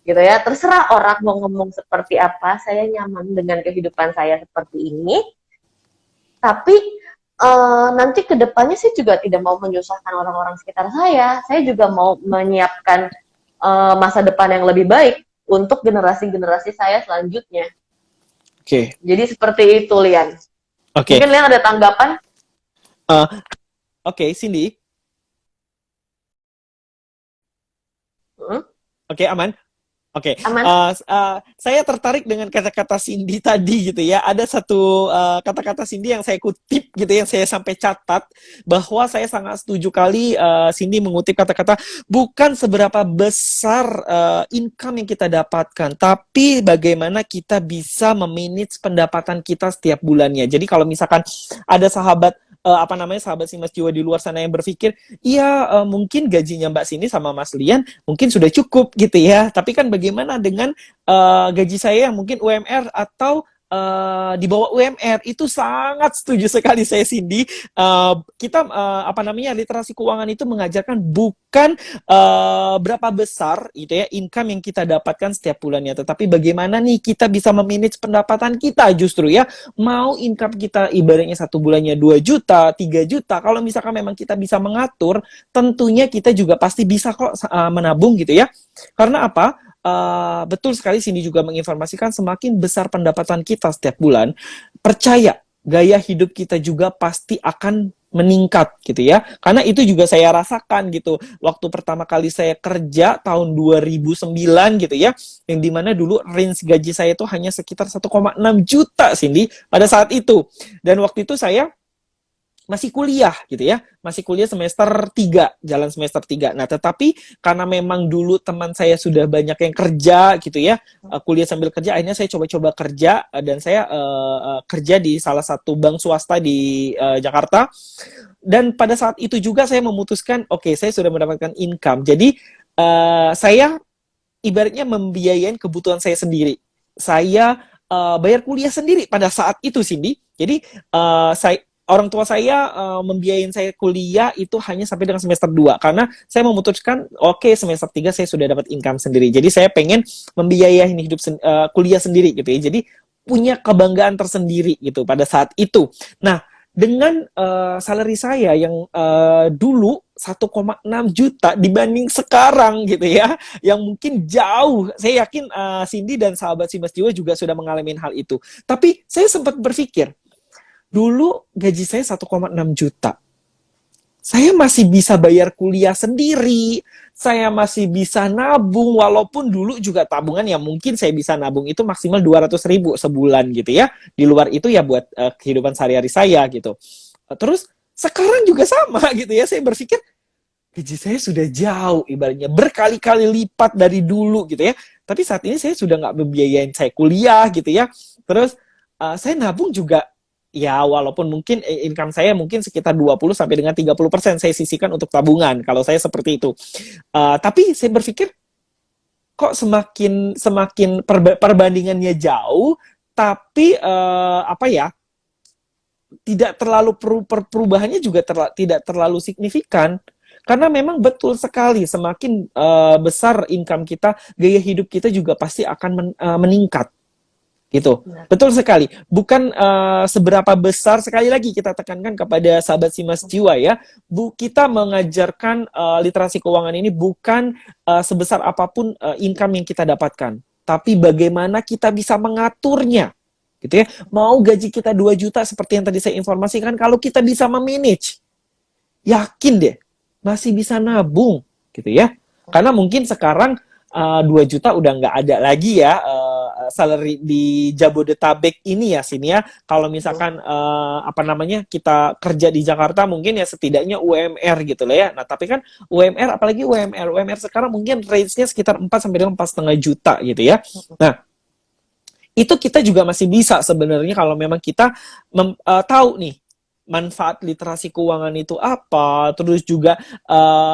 gitu ya. Terserah orang mau ngomong seperti apa, saya nyaman dengan kehidupan saya seperti ini. Tapi nanti kedepannya saya juga tidak mau menyusahkan orang-orang sekitar saya. Saya juga mau menyiapkan masa depan yang lebih baik untuk generasi-generasi saya selanjutnya. Oke. Jadi seperti itu, Lian. Oke. Mungkin Lian ada tanggapan? Oke, Cindy. Oke, aman. Oke, saya tertarik dengan kata-kata Cindy tadi gitu ya. Ada satu kata-kata Cindy yang saya kutip gitu, yang saya sampai catat, bahwa saya sangat setuju kali Cindy mengutip kata-kata bukan seberapa besar income yang kita dapatkan, tapi bagaimana kita bisa memanage pendapatan kita setiap bulannya. Jadi kalau misalkan ada sahabat sahabat si Mas Jiwa di luar sana yang berpikir, iya mungkin gajinya Mbak Cindy sama Mas Lian mungkin sudah cukup gitu ya, tapi kan bagaimana dengan gaji saya yang mungkin UMR atau di bawah UMR? Itu sangat setuju sekali saya, Cindy. Kita literasi keuangan itu mengajarkan bukan berapa besar gitu ya income yang kita dapatkan setiap bulannya, tetapi bagaimana nih kita bisa memanage pendapatan kita justru ya. Mau income kita ibaratnya satu bulannya 2 juta, 3 juta, kalau misalkan memang kita bisa mengatur, tentunya kita juga pasti bisa kok menabung gitu ya. Karena apa? Betul sekali, Cindy juga menginformasikan semakin besar pendapatan kita setiap bulan, percaya gaya hidup kita juga pasti akan meningkat gitu ya. Karena itu juga saya rasakan gitu. Waktu pertama kali saya kerja tahun 2009 gitu ya, yang dimana dulu range gaji saya itu hanya sekitar 1,6 juta Cindy pada saat itu. Dan waktu itu saya masih kuliah gitu ya, masih kuliah semester 3, jalan semester 3. Nah, tetapi karena memang dulu teman saya sudah banyak yang kerja gitu ya, kuliah sambil kerja, akhirnya saya coba-coba kerja, dan saya kerja di salah satu bank swasta di Jakarta. Dan pada saat itu juga saya memutuskan, oke, saya sudah mendapatkan income. Jadi saya ibaratnya membiayain kebutuhan saya sendiri. Saya bayar kuliah sendiri pada saat itu, Cindy. Jadi orang tua saya membiayain saya kuliah itu hanya sampai dengan semester 2 karena saya memutuskan oke, semester 3 saya sudah dapat income sendiri. Jadi saya pengen membiayain hidup kuliah sendiri gitu ya. Jadi punya kebanggaan tersendiri gitu pada saat itu. Nah, dengan salary saya yang dulu 1,6 juta dibanding sekarang gitu ya, yang mungkin jauh. Saya yakin Cindy dan sahabat si Mas Jiwa juga sudah mengalami hal itu. Tapi saya sempat berpikir, dulu gaji saya 1,6 juta. Saya masih bisa bayar kuliah sendiri. Saya masih bisa nabung. Walaupun dulu juga tabungan yang mungkin saya bisa nabung itu maksimal 200.000 sebulan gitu ya. Di luar itu ya buat kehidupan sehari-hari saya gitu. Terus sekarang juga sama gitu ya. Saya berpikir gaji saya sudah jauh ibaratnya. Berkali-kali lipat dari dulu gitu ya. Tapi saat ini saya sudah nggak membiayain saya kuliah gitu ya. Terus saya nabung juga. Ya, walaupun mungkin income saya mungkin sekitar 20 sampai dengan 30% saya sisihkan untuk tabungan kalau saya seperti itu. Tapi saya berpikir kok semakin perbandingannya jauh, tapi apa ya? Tidak terlalu perubahannya juga tidak terlalu signifikan. Karena memang betul sekali semakin besar income kita, gaya hidup kita juga pasti akan meningkat. Gitu. Benar. Betul sekali. Bukan seberapa besar, sekali lagi kita tekankan kepada sahabat si Mas Jiwa ya. Kita mengajarkan literasi keuangan ini bukan sebesar apapun income yang kita dapatkan, tapi bagaimana kita bisa mengaturnya. Gitu ya. Mau gaji kita 2 juta seperti yang tadi saya informasikan, kalau kita bisa memanage, yakin deh masih bisa nabung gitu ya. Karena mungkin sekarang 2 juta udah nggak ada lagi ya salary di Jabodetabek ini ya sini ya. Kalau misalkan apa namanya kita kerja di Jakarta mungkin ya setidaknya UMR gitu loh ya. Nah tapi kan UMR apalagi UMR sekarang mungkin range-nya sekitar 4 sampai dengan 4,5 juta gitu ya. Nah itu kita juga masih bisa sebenarnya kalau memang kita tahu nih manfaat literasi keuangan itu apa, terus juga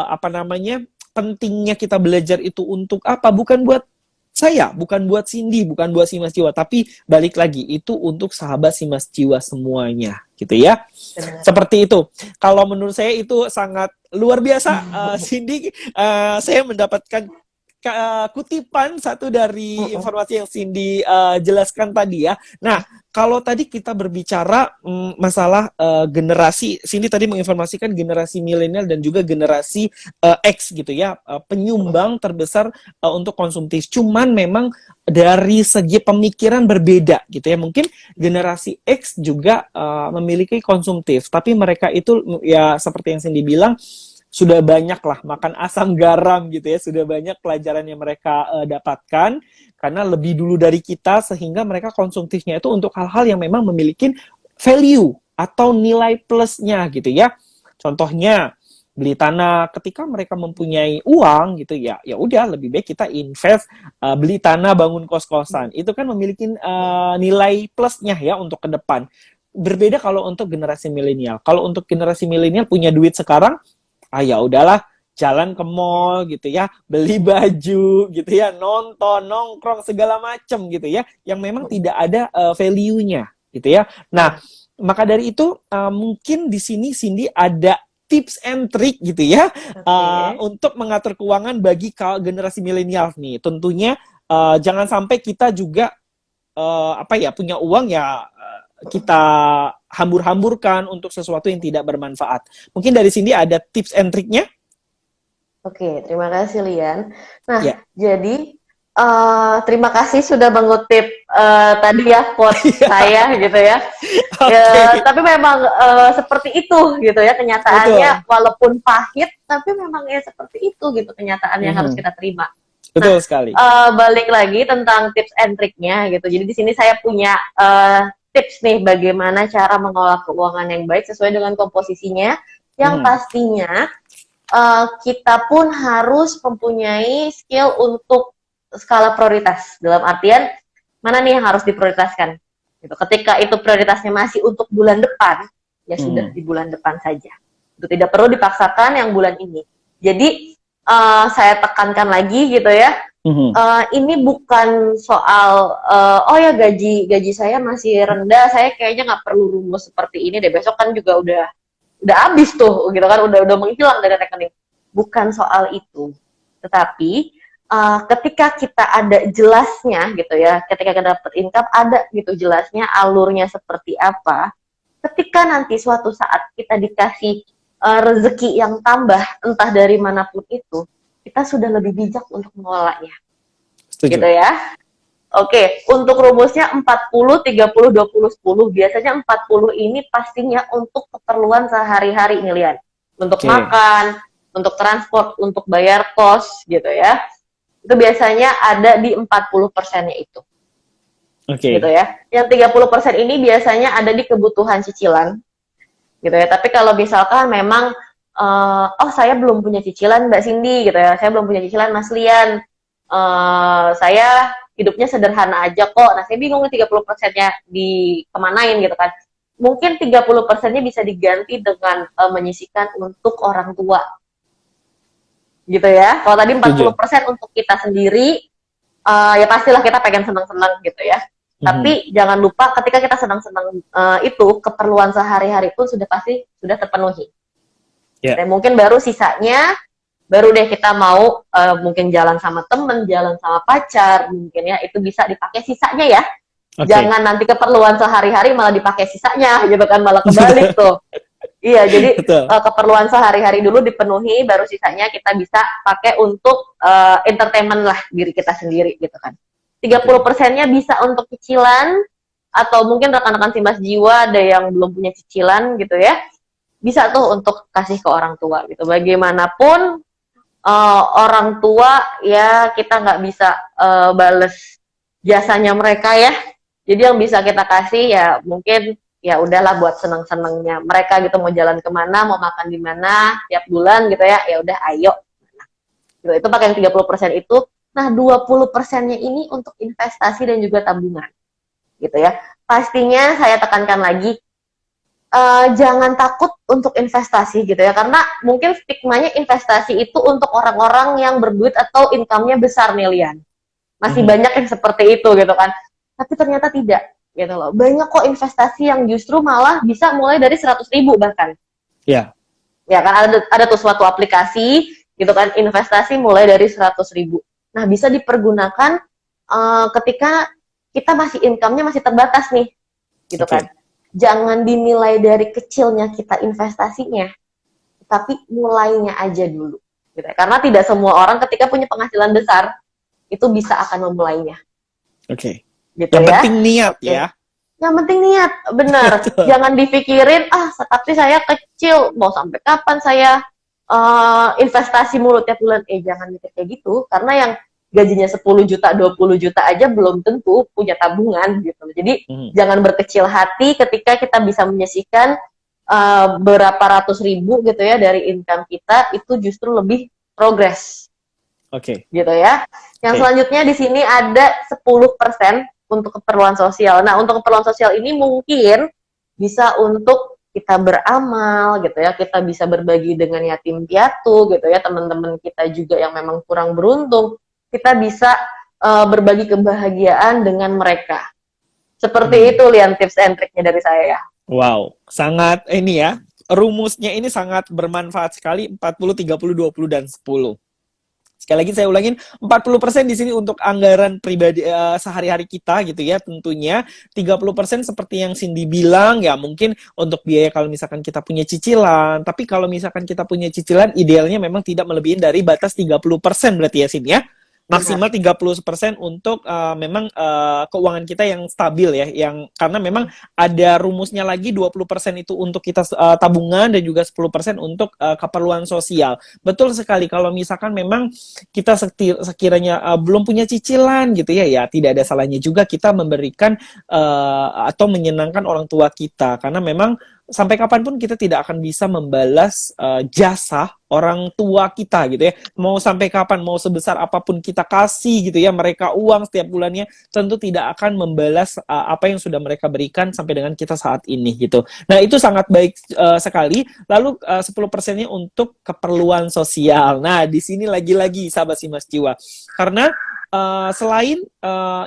apa namanya pentingnya kita belajar itu untuk apa? Bukan buat saya, bukan buat Cindy, bukan buat si Mas Jiwa, tapi balik lagi itu untuk sahabat si Mas Jiwa semuanya, gitu ya. Benar. Seperti itu. Kalau menurut saya itu sangat luar biasa, Cindy. Saya mendapatkan kutipan satu dari informasi yang Cindy jelaskan tadi ya. Nah, kalau tadi kita berbicara masalah generasi, Cindy tadi menginformasikan generasi milenial dan juga generasi X gitu ya, penyumbang terbesar untuk konsumtif. Cuman memang dari segi pemikiran berbeda gitu ya. Mungkin generasi X juga memiliki konsumtif, tapi mereka itu ya seperti yang Cindy bilang, sudah banyak lah makan asam garam gitu ya, sudah banyak pelajaran yang mereka dapatkan karena lebih dulu dari kita sehingga mereka konsumtifnya itu untuk hal-hal yang memang memiliki value atau nilai plusnya gitu ya. Contohnya beli tanah ketika mereka mempunyai uang gitu ya, ya udah lebih baik kita invest beli tanah bangun kos-kosan. Itu kan memiliki nilai plusnya ya untuk ke depan. Berbeda kalau untuk generasi milenial. Kalau untuk generasi milenial punya duit sekarang, ya udahlah jalan ke mall gitu ya, beli baju gitu ya, nonton, nongkrong segala macem gitu ya, yang memang tidak ada value-nya gitu ya. Nah, maka dari itu mungkin di sini Cindy ada tips and trick gitu ya, untuk mengatur keuangan bagi generasi milenial nih. Tentunya jangan sampai kita juga apa ya punya uang ya kita hambur-hamburkan untuk sesuatu yang tidak bermanfaat. Mungkin dari sini ada tips and triknya? Oke, terima kasih Lian. Nah, jadi terima kasih sudah mengutip tadi ya quote saya gitu ya. Ya, tapi memang seperti itu gitu ya kenyataannya, Betul. walaupun pahit tapi memang ya seperti itu gitu kenyataan yang harus Mhm. kita terima. Nah, Betul sekali. balik lagi tentang tips and triknya gitu. Jadi di sini saya punya tips nih bagaimana cara mengelola keuangan yang baik sesuai dengan komposisinya. Yang Mhm. pastinya kita pun harus mempunyai skill untuk skala prioritas. Dalam artian mana nih yang harus diprioritaskan. Gitu. Ketika itu prioritasnya masih untuk bulan depan, ya sudah Mhm. di bulan depan saja. Itu tidak perlu dipaksakan yang bulan ini. Jadi saya tekankan lagi gitu ya. Mhm. Ini bukan soal oh ya gaji saya masih rendah, saya kayaknya nggak perlu rumus seperti ini deh. Besok kan juga udah habis tuh gitu kan, udah menghilang dari rekening. Bukan soal itu. Tetapi ketika kita ada jelasnya gitu ya, ketika kita dapat income ada gitu jelasnya alurnya seperti apa. Ketika nanti suatu saat kita dikasih rezeki yang tambah entah dari manapun itu, kita sudah lebih bijak untuk mengelolanya. Gitu Setuju. ya. Oke, untuk rumusnya 40 30 20 10. Biasanya 40 ini pastinya untuk keperluan sehari-hari nih Lian. Untuk Oke. makan, untuk transport, untuk bayar kos gitu ya. Itu biasanya ada di 40%-nya itu. Gitu Oke. ya. Yang 30% ini biasanya ada di kebutuhan cicilan gitu ya. Tapi kalau misalkan memang oh saya belum punya cicilan Mbak Cindy gitu ya. Saya belum punya cicilan Mas Lian. Saya hidupnya sederhana aja kok. Nah, saya bingung nih 30%-nya dikemanain gitu kan. Mungkin 30%-nya bisa diganti dengan menyisihkan untuk orang tua. Gitu ya. Kalau tadi Setuju. 40% untuk kita sendiri, ya pastilah kita pengen senang-senang gitu ya. Mhm. Tapi jangan lupa ketika kita senang-senang itu, keperluan sehari-hari pun sudah pasti sudah terpenuhi. Ya. Dan mungkin baru sisanya baru deh kita mau mungkin jalan sama temen, jalan sama pacar, mungkin ya itu bisa dipakai sisanya ya. Oke. Jangan nanti keperluan sehari-hari malah dipakai sisanya gitu kan, malah kebalik tuh. Iya, jadi Betul. keperluan sehari-hari dulu dipenuhi, baru sisanya kita bisa pakai untuk entertainment lah diri kita sendiri gitu kan. 30%-nya bisa untuk cicilan, atau mungkin rekan-rekan Simas Jiwa ada yang belum punya cicilan gitu ya. Bisa tuh untuk kasih ke orang tua gitu. Bagaimanapun orang tua ya kita nggak bisa bales jasanya mereka ya. Jadi yang bisa kita kasih ya mungkin ya udahlah buat seneng-senengnya mereka gitu, mau jalan kemana, mau makan di mana tiap bulan gitu ya, ya udah ayo. Gitu. Itu pakai yang 30% itu. Nah 20%-nya ini untuk investasi dan juga tabungan gitu ya. Pastinya saya tekankan lagi jangan takut untuk investasi gitu ya, karena mungkin stigmanya investasi itu untuk orang-orang yang berduit atau income-nya besar nih Lian. Masih Mhm. banyak yang seperti itu gitu kan. Tapi ternyata tidak gitu loh. Banyak kok investasi yang justru malah bisa mulai dari 100.000 bahkan. Ya. Ya kan ada tuh suatu aplikasi gitu kan, investasi mulai dari 100.000. Nah, bisa dipergunakan ketika kita masih income-nya masih terbatas nih. Gitu Oke. kan. Jangan dinilai dari kecilnya kita investasinya, tapi mulainya aja dulu. Gitu. Karena tidak semua orang ketika punya penghasilan besar itu bisa akan memulainya. Oke. Gitu Yang ya. penting niat Oke. ya. Yang penting niat, benar. Betul. Jangan dipikirin, tapi saya kecil, mau sampai kapan saya investasi mulu tiap bulan. Jangan mikir kayak gitu, karena yang gajinya 10 juta, 20 juta aja belum tentu punya tabungan gitu. Jadi Mhm. jangan berkecil hati ketika kita bisa menyisihkan berapa ratus ribu gitu ya dari income kita, itu justru lebih progres Oke. gitu ya. Yang Oke. selanjutnya di sini ada 10% untuk keperluan sosial. Nah, untuk keperluan sosial ini mungkin bisa untuk kita beramal gitu ya, kita bisa berbagi dengan yatim piatu gitu ya, teman-teman kita juga yang memang kurang beruntung, kita bisa berbagi kebahagiaan dengan mereka. Seperti itu Lian tips and triknya dari saya. Wow, sangat ini ya. Rumusnya ini sangat bermanfaat sekali, 40 30 20 dan 10. Sekali lagi saya ulangin, 40% di sini untuk anggaran pribadi sehari-hari kita gitu ya tentunya. 30% seperti yang Cindy bilang ya mungkin untuk biaya kalau misalkan kita punya cicilan. Tapi kalau misalkan kita punya cicilan idealnya memang tidak melebihi dari batas 30% berarti ya Cindy ya. maksimal 30% untuk memang keuangan kita yang stabil ya, yang karena memang ada rumusnya lagi 20% itu untuk kita tabungan dan juga 10% untuk keperluan sosial. Betul sekali, kalau misalkan memang kita sekiranya belum punya cicilan gitu ya, ya tidak ada salahnya juga kita memberikan atau menyenangkan orang tua kita, karena memang sampai kapanpun kita tidak akan bisa membalas jasa orang tua kita gitu ya. Mau sampai kapan, mau sebesar apapun kita kasih gitu ya mereka uang setiap bulannya, tentu tidak akan membalas apa yang sudah mereka berikan sampai dengan kita saat ini gitu. Nah, itu sangat baik sekali. Lalu 10%-nya untuk keperluan sosial. Nah, di sini lagi-lagi sahabat Simas Jiwa. Karena selain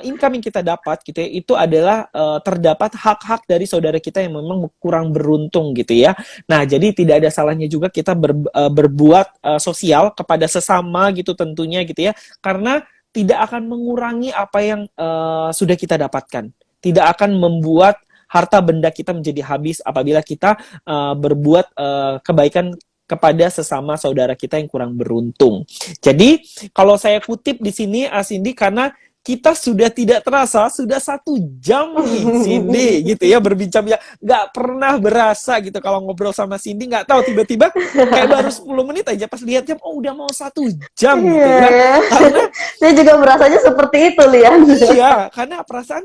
income yang kita dapat gitu ya, itu adalah terdapat hak-hak dari saudara kita yang memang kurang beruntung gitu ya. Nah, jadi tidak ada salahnya juga kita berbuat sosial kepada sesama gitu tentunya gitu ya, karena tidak akan mengurangi apa yang sudah kita dapatkan. Tidak akan membuat harta benda kita menjadi habis apabila kita berbuat kebaikan kepada sesama saudara kita yang kurang beruntung. Jadi kalau saya kutip di sini Cindy, karena kita sudah tidak terasa sudah 1 jam nih Cindy gitu ya berbincang-bincang, nggak pernah berasa gitu kalau ngobrol sama Cindy, nggak tahu tiba-tiba kayak baru 10 menit aja pas lihat jam, oh udah mau 1 jam gitu ya. Karena saya juga merasanya seperti itu, Lian. iya, karena perasaan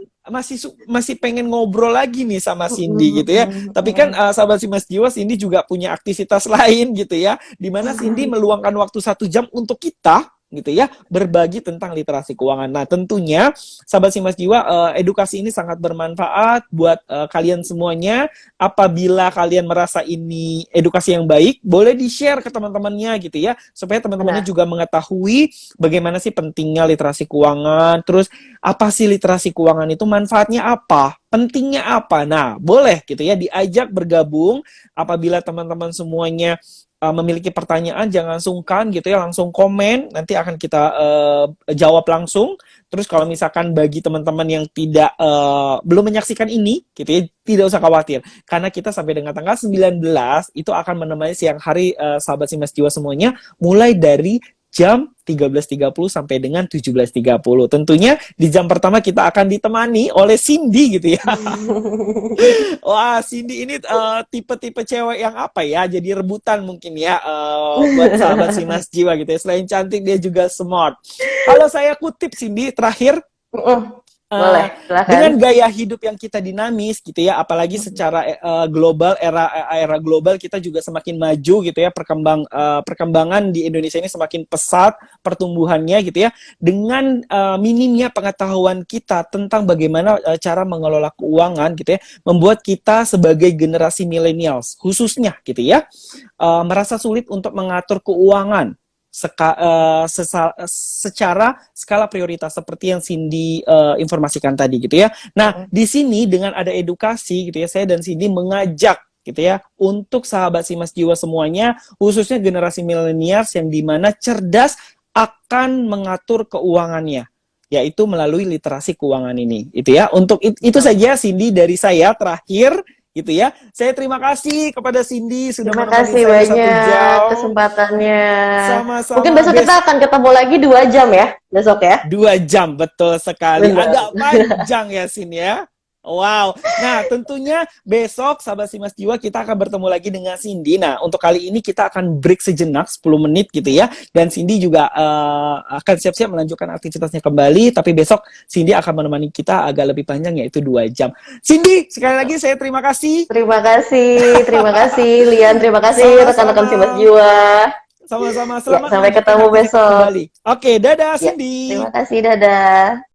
masih pengen ngobrol lagi nih sama Cindy gitu ya. Tapi kan sahabat Simas Jiwa, Cindy juga punya aktivitas lain gitu ya, dimana Cindy meluangkan waktu 1 jam untuk kita gitu ya, berbagi tentang literasi keuangan. Nah, tentunya sahabat Simas Jiwa, edukasi ini sangat bermanfaat buat kalian semuanya. Apabila kalian merasa ini edukasi yang baik, boleh di-share ke teman-temannya gitu ya, supaya teman-temannya juga mengetahui bagaimana sih pentingnya literasi keuangan, terus apa sih literasi keuangan itu, manfaatnya apa, pentingnya apa. Nah, boleh gitu ya diajak bergabung. Apabila teman-teman semuanya memiliki pertanyaan, jangan sungkan gitu ya, langsung komen, nanti akan kita jawab langsung. Terus kalau misalkan bagi teman-teman yang belum menyaksikan ini gitu ya, tidak usah khawatir, karena kita sampai dengan tanggal 19 itu akan menemani siang hari sahabat Simas Jiwa semuanya, mulai dari jam 13.30 sampai dengan 17.30. Tentunya di jam pertama kita akan ditemani oleh Cindy gitu ya. Wah, Cindy ini tipe-tipe cewek yang apa ya? Jadi rebutan mungkin ya buat sahabat Simas Jiwa gitu ya. Selain cantik, dia juga smart. Kalau saya kutip Cindy terakhir, boleh, silakan. dengan gaya hidup yang kita dinamis gitu ya, apalagi secara global, era global kita juga semakin maju gitu ya, perkembangan di Indonesia ini semakin pesat pertumbuhannya gitu ya, dengan minimnya pengetahuan kita tentang bagaimana cara mengelola keuangan gitu ya, membuat kita sebagai generasi millennials khususnya gitu ya, merasa sulit untuk mengatur keuangan secara skala prioritas seperti yang Cindy informasikan tadi gitu ya. Nah, di sini dengan ada edukasi gitu ya, saya dan Cindy mengajak gitu ya untuk sahabat Simas Jiwa semuanya, khususnya generasi milenials yang dimana cerdas akan mengatur keuangannya, yaitu melalui literasi keuangan ini itu ya. Untuk itu saja Cindy dari saya terakhir gitu ya. Saya terima kasih kepada Cindy sudah menemani saya 1 jam kesempatannya. Sama-sama. Mungkin besok kita akan ketemu lagi 2 jam ya, besok ya. 2 jam, betul sekali. Benar. Agak panjang ya Cindy ya. Wow. Nah, tentunya besok sahabat Simas Jiwa kita akan bertemu lagi dengan Cindy. Nah, untuk kali ini kita akan break sejenak 10 menit gitu ya. Dan Cindy juga akan siap-siap melanjutkan aktivitasnya kembali. Tapi besok Cindy akan menemani kita agak lebih panjang, yaitu 2 jam. Cindy, sekali lagi saya terima kasih. Terima kasih Lian, terima kasih rekan-rekan Simas Jiwa. Sama-sama, selamat sampai ketemu besok. Kembali. Oke, dadah Cindy. Terima kasih, dadah.